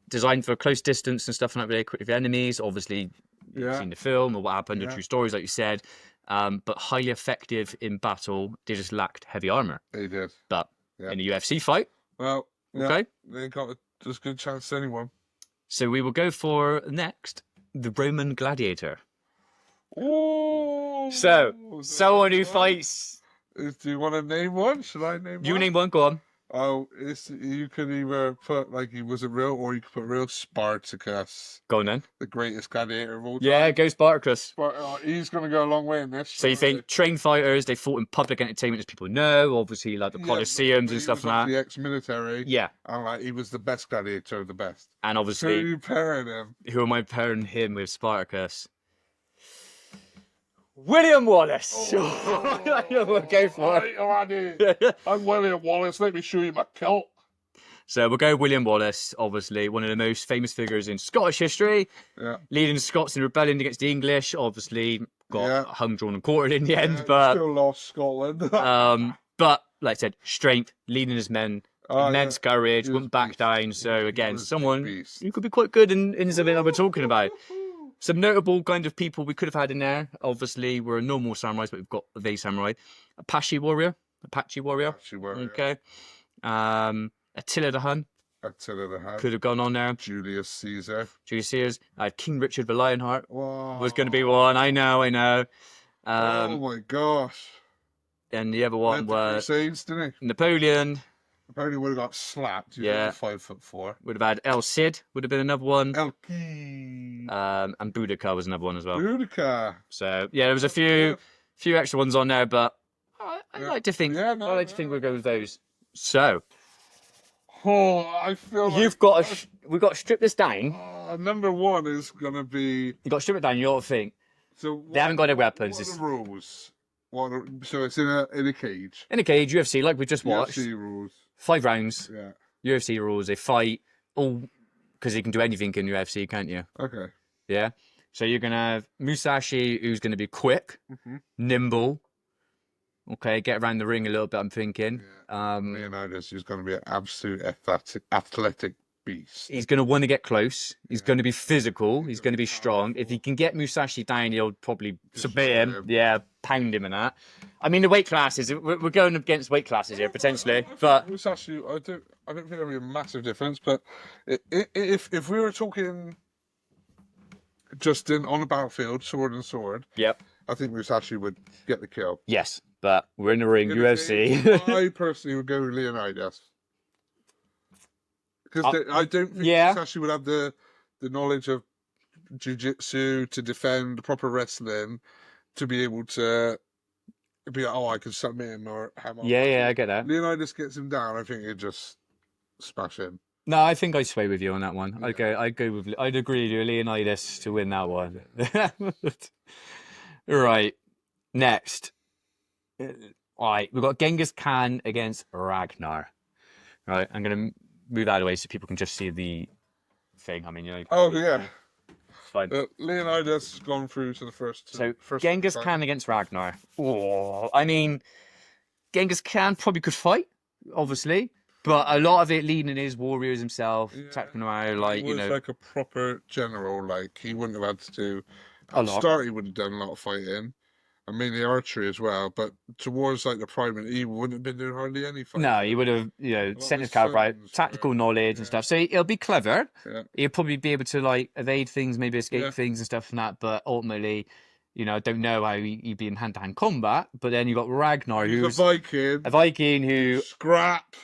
Designed for close distance and stuff like that, really quick with enemies. Obviously, you've seen the film or what happened, the true stories, like you said. But highly effective in battle. They just lacked heavy armor. They did. But in a UFC fight. Well, okay. They got as good a chance as anyone. So we will go for next the Roman gladiator. Oh. So someone who fights. Do you want to name one? Should I name one? You name one, go on. Oh, you could either put like he wasn't real, or you could put real Spartacus. Go on then. The greatest gladiator of all time. Yeah, go Spartacus. He's going to go a long way in this. So you think trained fighters, they fought in public entertainment, as people know, obviously like the Colosseums and stuff like that. The ex-military. Yeah. And like he was the best gladiator of the best. And obviously, who are you pairing him? Who am I pairing him with? Spartacus. William Wallace. We'll go for it. I'm William Wallace. Let me show you my kilt. So we'll go William Wallace, obviously one of the most famous figures in Scottish history. Yeah. Leading the Scots in rebellion against the English. Obviously got hung, drawn, and quartered in the end, but still lost Scotland. but like I said, strength, leading his men Oh, immense yeah. courage, He was wouldn't back beast. down. So He again, was big someone beast. who could be quite good in something that we're talking about. Some notable kind of people we could have had in there. Obviously, we're normal samurais, but we've got the samurai, Apache warrior, Actually, warrior. Okay, Attila the Hun Attila the Hun. could have gone on there. Julius Caesar. Julius Caesar, King Richard the Lionheart was going to be Wow. one. I know. Oh my gosh. And the other one Led the was Crusades, didn't he? Napoleon. Apparently would have got slapped. He's only Yeah, 5'4". would have had El Cid would have been another one. Elki. And Boudica was another one as well. Boudica. So yeah, there was a That's good. few extra ones on there, but I Yeah. like to think Yeah, no, I like to think we'll go with those. So Oh, I feel like we've got to strip this down. number one is gonna be. You got to strip it down. You got to think So they haven't got their weapons. What are It's the rules? So it's in a cage. in a cage. UFC, like we just watched. UFC rules. 5 rounds. Yeah. UFC rules. They fight all because you can do anything in UFC, can't you? Okay. Yeah. So you're gonna have Musashi, who's gonna be quick, nimble. Okay, get around the ring a little bit. I'm thinking. Leonidas, who's going to be an absolute athletic beast. He's going to want to get close. He's going to be physical. He's going to be strong. If he can get Musashi down, he'll probably submit him. Yeah, pound him and that. I mean, the weight classes. We're going against weight classes here potentially, but Musashi, I don't think there'll be a massive difference. But if we were talking just on a battlefield, sword and sword, yep, I think Musashi would get the kill. yes. But we're in the ring, UFC. I personally would go with Leonidas. Because I don't think Musashi would have the knowledge of jiu-jitsu to defend proper wrestling to be able to be like, oh, I can submit him or have on. Yeah, I get that. Leonidas gets him down, I think he'd just smash him. No, I think I'd sway with you on that one. Yeah. I'd agree with you, Leonidas to win that one. Right. Next. All right, we've got Genghis Khan against Ragnar. Right, I'm going to move out of the way so people can just see the thing. I mean, you know. Oh, yeah. Fine. Leonidas has gone through to the first. Genghis Khan against Ragnar. Oh, I mean, Genghis Khan probably could fight, obviously, but a lot of it leading his warriors himself, attacking around, like, he was like a proper general. Like, he wouldn't have had to do. At the start, he would have done a lot of fighting. I mean, the archery as well, but towards like the prime, he wouldn't have been doing hardly any fighting. No, he would have, sent his cavalry out, tactical knowledge and stuff. So he'll be clever. Yeah. He'll probably be able to like evade things, maybe escape things and stuff from that. But ultimately, I don't know how he'd be in hand-to-hand combat. But then you got Ragnar, who's a Viking who scrap,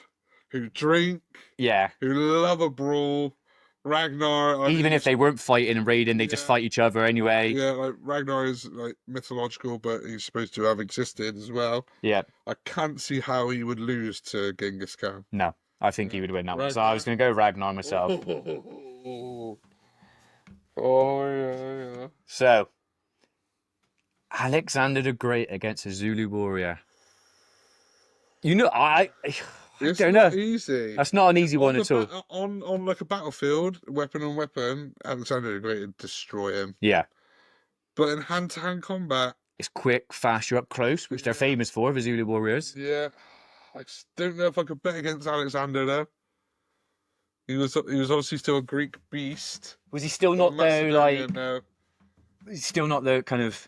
who drink, who love a brawl. Ragnar, even if they weren't fighting and raiding, they just fight each other anyway. Yeah, like Ragnar is like mythological, but he's supposed to have existed as well. Yeah, I can't see how he would lose to Genghis Khan. No, I think he would win that one. So I was going to go Ragnar myself. Yeah. So Alexander the Great against a Zulu warrior. It's don't not know. Easy. That's not an easy one at all. On like a battlefield, weapon on weapon, Alexander the Great would destroy him. Yeah. But in hand-to-hand combat, it's quick, fast, you're up close, which they're famous for, the Zulu warriors. Yeah. I just don't know if I could bet against Alexander though. He was obviously still a Greek beast. Was he still not though, like? No. He's still not the kind of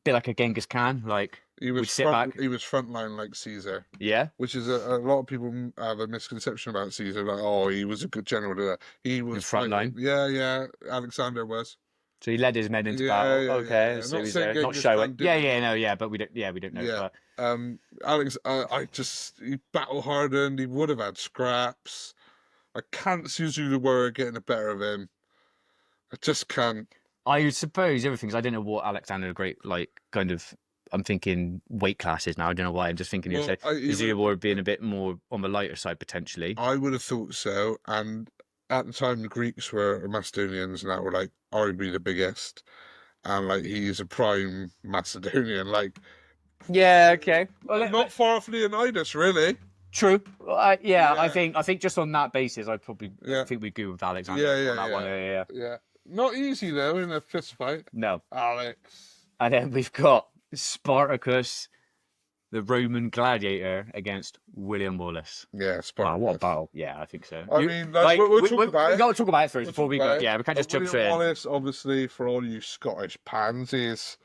bit like a Genghis Khan, like. He was frontline like Caesar. Yeah. Which is a lot of people have a misconception about Caesar, like, oh, he was a good general. He was frontline. Yeah. Alexander was. So he led his men into battle. Yeah, okay, so he's not showing. But we don't know. Yeah. But... he battle hardened. He would have had scraps. I can't see Zulu warrior getting the better of him. I just can't. I suppose everything's. I don't know what Alexander the Great kind of. I'm thinking weight classes now. I don't know why. I'm just thinking Zulu warrior being a bit more on the lighter side potentially. I would have thought so, and at the time the Greeks were Macedonians, and that were like arguably the biggest, and like he's a prime Macedonian, like. Yeah. Okay. Well, not far off Leonidas, really. True. I think just on that basis, I think we go with Alexander on that one. Yeah. Not easy though in a fist fight. No. Alex. And then we've got Spartacus the Roman gladiator against William Wallace. Yeah, Wow, what a Spartacus. battle! Yeah, I think so. I mean, like, we'll talk about We it. got to talk about it first We'll before talk we go. about it. Yeah, we can't just jump William straight in. Wallace, obviously, for all you Scottish pansies,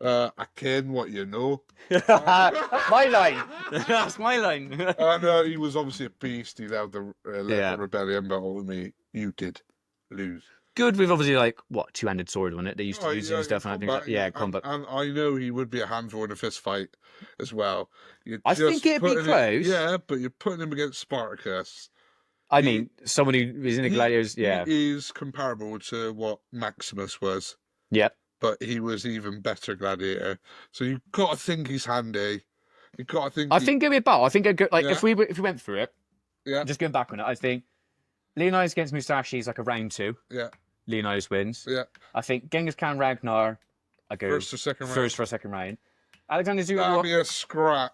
akin what you know. My line. That's my line. And he was obviously a beast. He led Yeah. the rebellion, but ultimately, you did lose. Good with obviously like what two-handed sword on it. They used to Oh, use yeah, and stuff, and I think combat, yeah, combat. and I know he would be a handful in a fist fight as well. You're I think just it'd be putting it, close. yeah, but you're putting him against Spartacus. I He mean, someone who is in the gladiators. he Yeah. is comparable to what Maximus was, Yep. but he was even better gladiator. So you've got to think he's handy. You've got to think I think it'd be a battle. I think it'd go, like yeah, if we went through it, yeah, just going back on it, I think Leonidas against Musashi is like a round 2. yeah, Leonidas wins. yeah. I think Genghis Khan Ragnar, I go First or second round. first for a second round. Alexander That'd Zulu, be a scrap.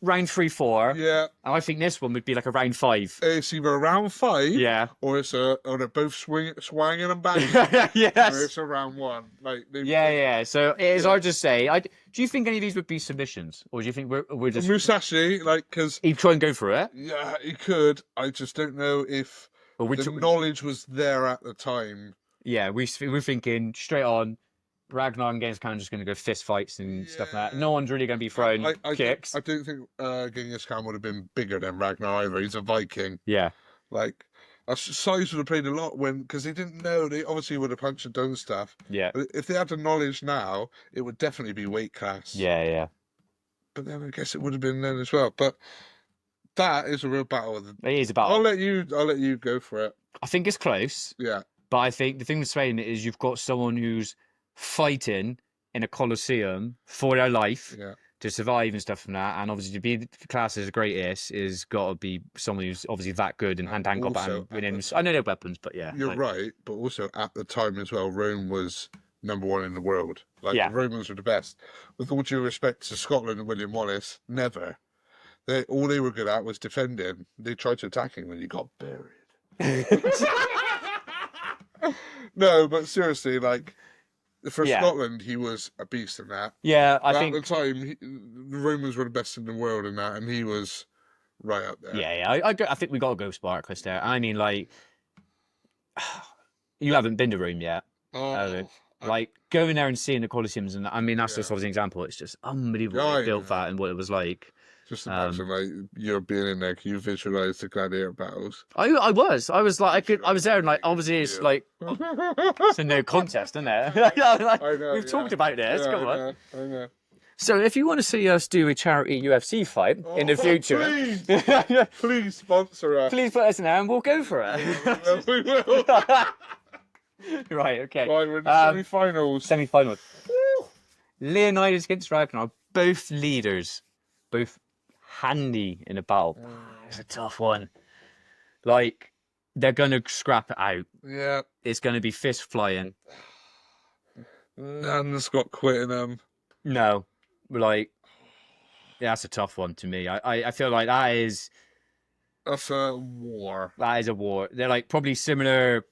round 3, 4. Yeah. And I think this one would be like a round 5. It's either round 5, Yeah. or or they're both swinging and banging, or Yes. it's a round 1. Like Yeah. So it is hard to say. Do you think any of these would be submissions, or do you think we're just Musashi, like, because he'd try and go for it? yeah, he could. I just don't know if Or the knowledge was there at the time. yeah, we're thinking straight on. Ragnar and Genghis Khan are just going to go fist fights and stuff like that. No one's really going to be throwing kicks. I don't think Genghis Khan would have been bigger than Ragnar either. He's a Viking. Yeah. Like, size would have played a lot because they didn't know. They obviously would have punched and done stuff. Yeah. But if they had the knowledge now, it would definitely be weight class. Yeah. But then I guess it would have been then as well. But that is a real battle. It is a battle. I'll let you go for it. I think it's close. Yeah. But I think the thing with Spain is you've got someone who's fighting in a coliseum for their life to survive and stuff from that, and obviously to be classed as a greatest is got to be someone who's obviously that good in hand-to-hand combat and winning. I know they're weapons, but yeah, you're right. But also at the time as well, Rome was #1 in the world. Like the Romans were the best. With all due respect to Scotland and William Wallace, never. All they were good at was defending. They tried to attack him when he got buried. No, but seriously, like. For Scotland, he was a beast in that. Yeah, I think at the time, the Romans were the best in the world in that, and he was right up there. Yeah. I think we got to go Spartacus there. I mean, like, you haven't been to Rome yet. Like going there and seeing the Colosseums, and I mean that's just obviously an example. It's just unbelievable what they built that and what it was like. Just imagine, like, you're being in there. Can you visualize the gladiator battles? I was like, I was there, and like, obviously, it's like, it's a no contest, isn't it? Like, I know, we've talked about this. Come on. I know. So, if you want to see us do a charity UFC fight in the future, please sponsor us. Please put us in there, and we'll go for it. We will. Right. Okay. Right, we're in the semi-finals. Semi-finals. Leonidas against Ragnar, both leaders, both handy in a battle. It's a tough one. Like, they're going to scrap it out. Yeah. It's going to be fist flying. None's got quitting them. No. Like, yeah, that's a tough one to me. I feel like that's a war. That is a war. They're like probably similar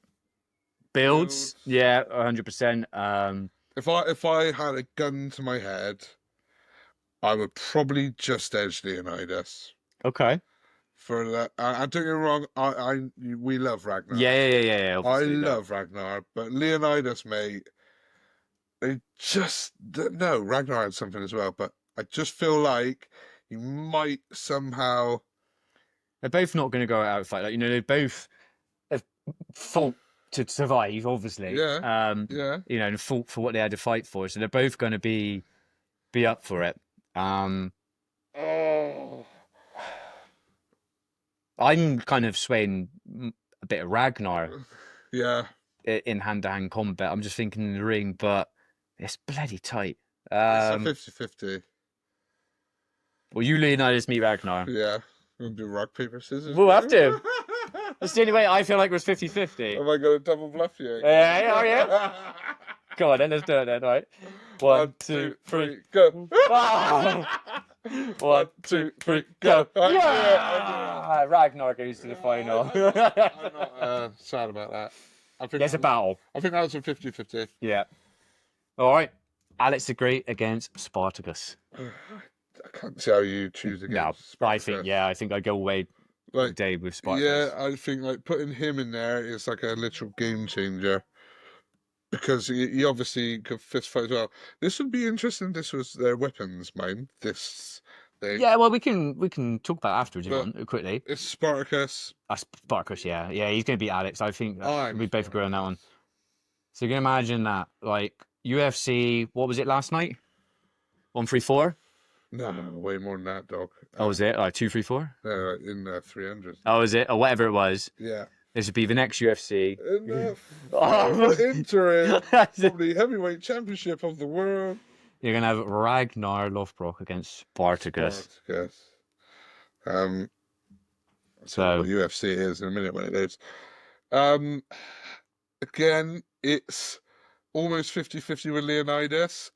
builds. Yeah, 100%. If I had a gun to my head, I would probably just edge Leonidas. Okay. For that, don't get me wrong. We love Ragnar. Yeah. I love Ragnar, but Leonidas, mate. Ragnar had something as well, but I just feel like he might somehow. They're both not going to go out fight. Like, they both have fought to survive, obviously. Yeah. And fought for what they had to fight for. So they're both going to be up for it. I'm kind of swaying a bit of Ragnar. Yeah. In hand-to-hand combat. I'm just thinking in the ring, but it's bloody tight. It's a 50-50. Well, you Leonidas meet Ragnar. Yeah. We'll do rock, paper, scissors. We'll have to. That's the only way I feel like it was 50-50. Am I going to double bluff you? Yeah, are you? Go on then, let's do it then, right? 1, 2, 3, go. Oh. 1, 2, 3, go. Yeah! Ragnar goes to the final. I'm not sad about that. There's a battle. I think that was a 50-50. Yeah. All right. Alex the Great against Spartacus. I can't see how you choose No, against I think Spartacus. I think I'd go away all Like, day with yeah, Spartacus. I think like putting him in there is like a literal game changer because he obviously could fist fight as well. This would be interesting. This was their weapons, mine. This thing, Yeah, well, we can talk about it afterwards if you but want quickly. it's Spartacus. Spartacus, yeah, he's going to beat Alex. I think I'm we both agree on that one. Spartacus. So you can imagine that, like UFC. What was it last night? 134. No, way more than that, dog. Oh, was it like 234? No, in the 300s. Oh, was it or whatever it was? Yeah. This would be the next UFC. In the fight for Oh. the interim, probably heavyweight championship of the world. You're gonna have Ragnar Lothbrok against Spartacus. Spartacus. Um, I'll tell you So what UFC is in a minute when it is. Um, again, it's almost 50-50 with Leonidas,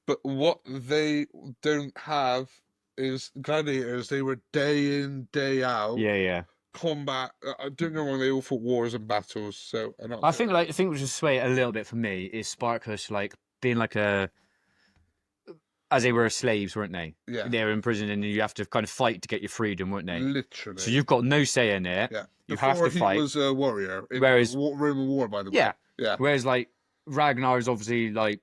but what they don't have is gladiators. They were day in, day out yeah. combat. Don't get me wrong, they all fought wars and battles. So I'm not I saying, think like the thing which would sway it a little bit for me is Spartacus like being like a as they were slaves, weren't they? yeah, They were in prison and you have to kind of fight to get your freedom, weren't they? So literally, you've got no say in it. yeah. You have Before to he fight. was a warrior in Whereas Roman War, by the way. yeah. Yeah, Whereas like Ragnar is obviously like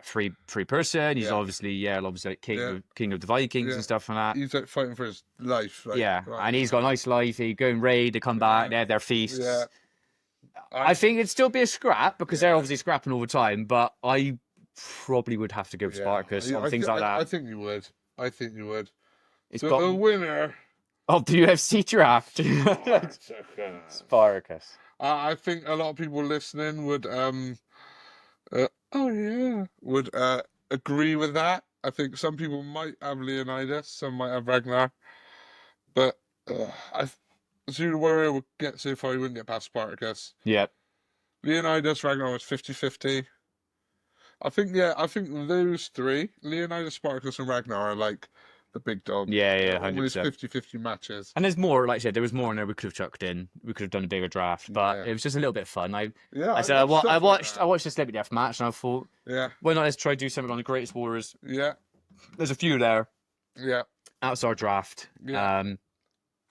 free person. He's yeah, obviously like yeah, king of the Vikings yeah. and stuff like that. He's like fighting for his life. Like, Yeah, right, and he's got a nice life. He go and raid, they come back, they have their yeah. feasts. I I think it'd still be a scrap because they're yeah, obviously scrapping all the time, but I probably would have to go with yeah. Spartacus on things like I that. think you would. I think you would. It's So got the winner, of the UFC draft. Spartacus. Spartacus. I think a lot of people listening would oh yeah would agree with that. I think some people might have Leonidas, some might have Ragnar, but I Zulu Warrior would get so far he wouldn't get past Spartacus. Yep. Leonidas Ragnar was 50-50. I think those three, Leonidas, Spartacus, and Ragnar are like the big dogs. Yeah, They're hundred almost percent. 50-50 matches. And there's more, like I said, there was more in there we could have chucked in. We could have done a bigger draft, but Yeah. it was just a little bit fun. Yeah, I I said love I stuff like watched that. the Celebrity Death match and I thought, Yeah, why not let's try to do something on the Greatest Warriors? yeah, There's a few there. yeah, That's our draft. yeah.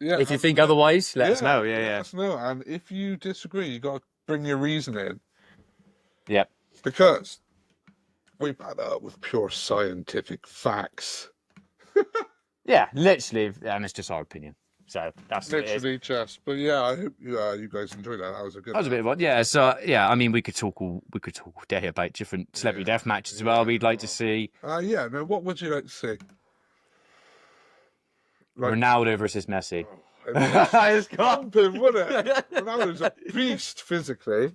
Yeah, If you and think otherwise, let us yeah, know. let Yeah. us know. And if you disagree, you got to bring your reasoning Yep. because we back that up with pure scientific facts. Yeah, literally, and it's just our opinion. So that's what it is. Literally just. But yeah, I hope you guys enjoyed that. That was a good That was a one. bit of one, yeah. So yeah, I mean, we could talk all day about different celebrity death matches as well. We'd like to see Yeah, no, what would you like to see? Like, Ronaldo versus Messi. it's pumping, wouldn't it? Ronaldo's a beast physically.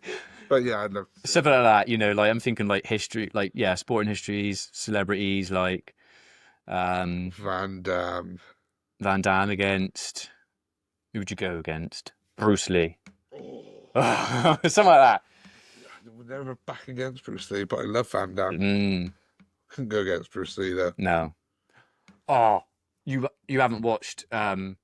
But yeah, I'd love to see Something like that, you know. Like I'm thinking, like history, like yeah, sporting histories, celebrities, like Van Damme. Van Damme against who would you go against? Bruce Lee, Oh, something like that. we're never back against Bruce Lee, but I love Van Damme. Mm, Couldn't go against Bruce Lee though. no. Oh, you haven't watched the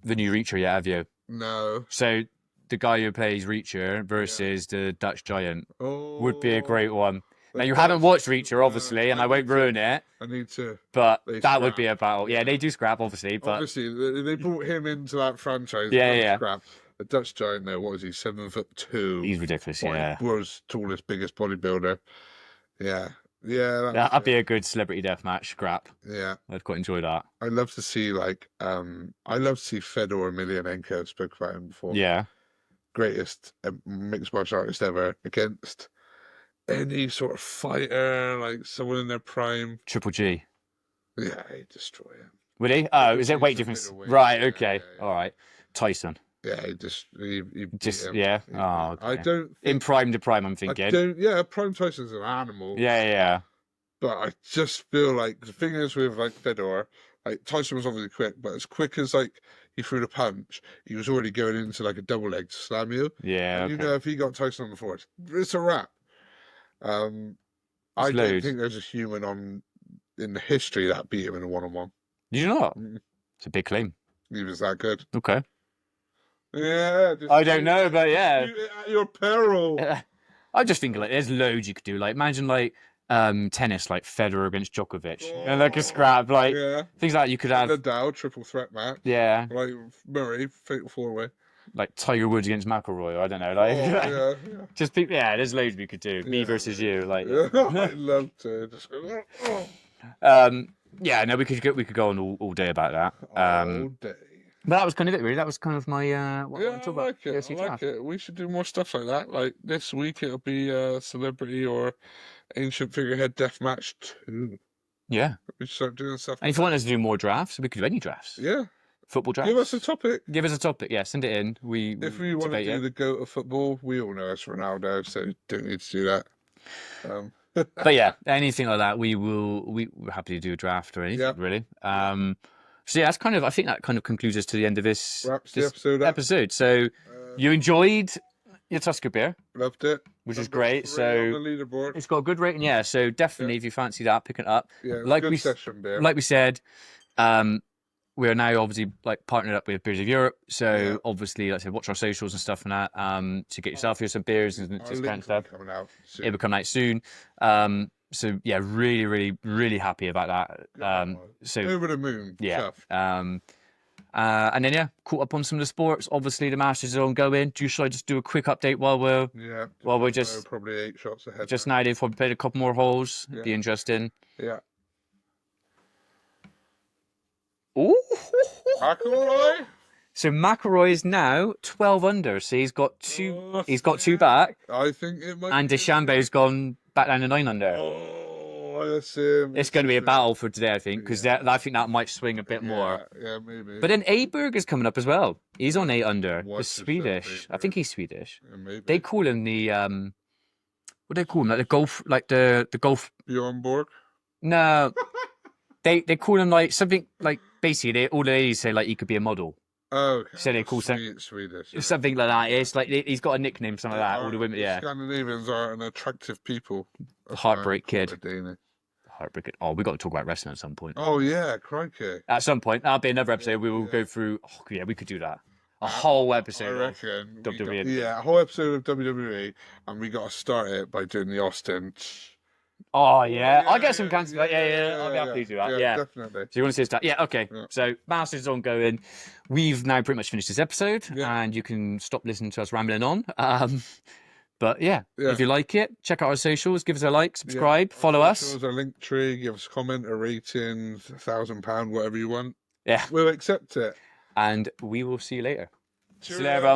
new Reacher yet, have you? No. So the guy who plays Reacher versus the Dutch Giant Oh, would be a great one. the Now you haven't Dutch- watched Reacher, obviously, and I won't ruin it, I need to. but They that would scrap. be a battle. Yeah, they do scrap, obviously, but Obviously, they brought him into that franchise. Yeah, not yeah. Scrap. The Dutch Giant, though, what was he? 7'2". he's ridiculous. Like, Yeah, world's tallest, biggest bodybuilder. Yeah, yeah, that'd be a good celebrity death match. Scrap. yeah. I'd quite enjoy that. I love to see I love to see Fedor Emelianenko. Spoke about him before. Yeah, Greatest mixed martial artist ever against any sort of fighter, like someone in their prime. Triple G. Yeah, he'd destroy him. Would he? Oh, is He's it weight a difference? middleweight, Right. yeah, Okay. yeah. All right. Tyson. Yeah, he beat Just him. yeah. He- Oh, okay. I don't In think, prime to prime, I'm I thinking. don't. Yeah, Prime Tyson's an animal. Yeah. But I just feel like the thing is with like Fedor, like Tyson was obviously quick, but as quick as like he threw the punch, he was already going into like a double leg to slam you. Yeah. And you Okay. know, if he got Tyson on the floor, it's a wrap. I don't loads. think there's a human in the history that beat him in a one-on-one. You know what? Mm. It's a big claim. He was that good. Okay. Yeah, I don't know, but yeah. shoot it at your peril. I just think like there's loads you could do. Like imagine like tennis, like Federer against Djokovic, and like a scrap, like things like that. You could have Nadal triple threat match. Yeah, Like Murray fatal 4-way. like Tiger Woods against McIlroy. Or I don't know, like just people. Yeah, there's loads we could do. Me versus you, like. I'd love to just go. Yeah, no, we could go on all day about that. All day. But that was kind of it, really. That was kind of my what I Yeah, want I to talk about. like it. I like it. We should do more stuff like that. Like this week, it'll be celebrity or ancient figurehead death match 2. Yeah. We should start doing stuff. And if you want us to do more drafts, we could do any drafts. Yeah. Football drafts. Give us a topic. Give us a topic. Yeah, send it in. If we want to do the GOAT of football, we all know it's Ronaldo, so don't need to do that. But yeah, anything like that, we're happy to do a draft or anything, really. So yeah, I think that kind of concludes us to the end of this episode. So you enjoyed your Tusker beer. Loved it. Which is great. So on the leaderboard. It's got a good rating, yeah. So definitely, if you fancy that, pick it up. Yeah, good session beer. Like we said, we are now obviously like partnered up with Beers of Europe. So obviously, like I said, watch our socials and stuff and that to get yourself here some beers and discount stuff. It will come out soon. So yeah, really, really, really happy about that. So over the moon. Yeah. And then caught up on some of the sports. Obviously, the Masters are ongoing. Should I just do a quick update while we're just probably 8 shots ahead. Just now, they've probably played a couple more holes. Yeah. Be interesting. Yeah. Ooh. McIlroy. So McIlroy is now 12 under. So he's got two. He's got 2 back. I think it might. And DeChambeau's gone back down to 9 under. It's going to be a battle for today, I think, because I think that might swing a bit more. Yeah, maybe. But then Aberg is coming up as well. He's on 8 under. He's Swedish. I think he's Swedish. Yeah, maybe. They call him the what do they call him? Like the golf, the golf. Bjorn Borg. No, they call him like something like basically all the ladies say like he could be a model. Oh, okay. So they call Swedish. Something like that. It's like he's got a nickname, something like that. All the women, Scandinavians are an attractive people. Heartbreak Kid. Heartbreak. Oh, we got to talk about wrestling at some point. Oh yeah, crikey. At some point, that'll be another episode. We will go through. Oh, yeah, we could do that. A whole episode. I reckon. Of WWE. A whole episode of WWE, and we got to start it by doing the Austin. Oh yeah, I'll get some cancer. Yeah, I'll be happy to do that. Yeah, definitely. So you want to see us start? Yeah, okay. Yeah. So Masters is ongoing. We've now pretty much finished this episode, and you can stop listening to us rambling on. But if you like it, check out our socials, give us a like, subscribe, follow us. Our link tree, give us a comment, a rating, £1,000, whatever you want. Yeah, we'll accept it. And we will see you later. See you later, everyone.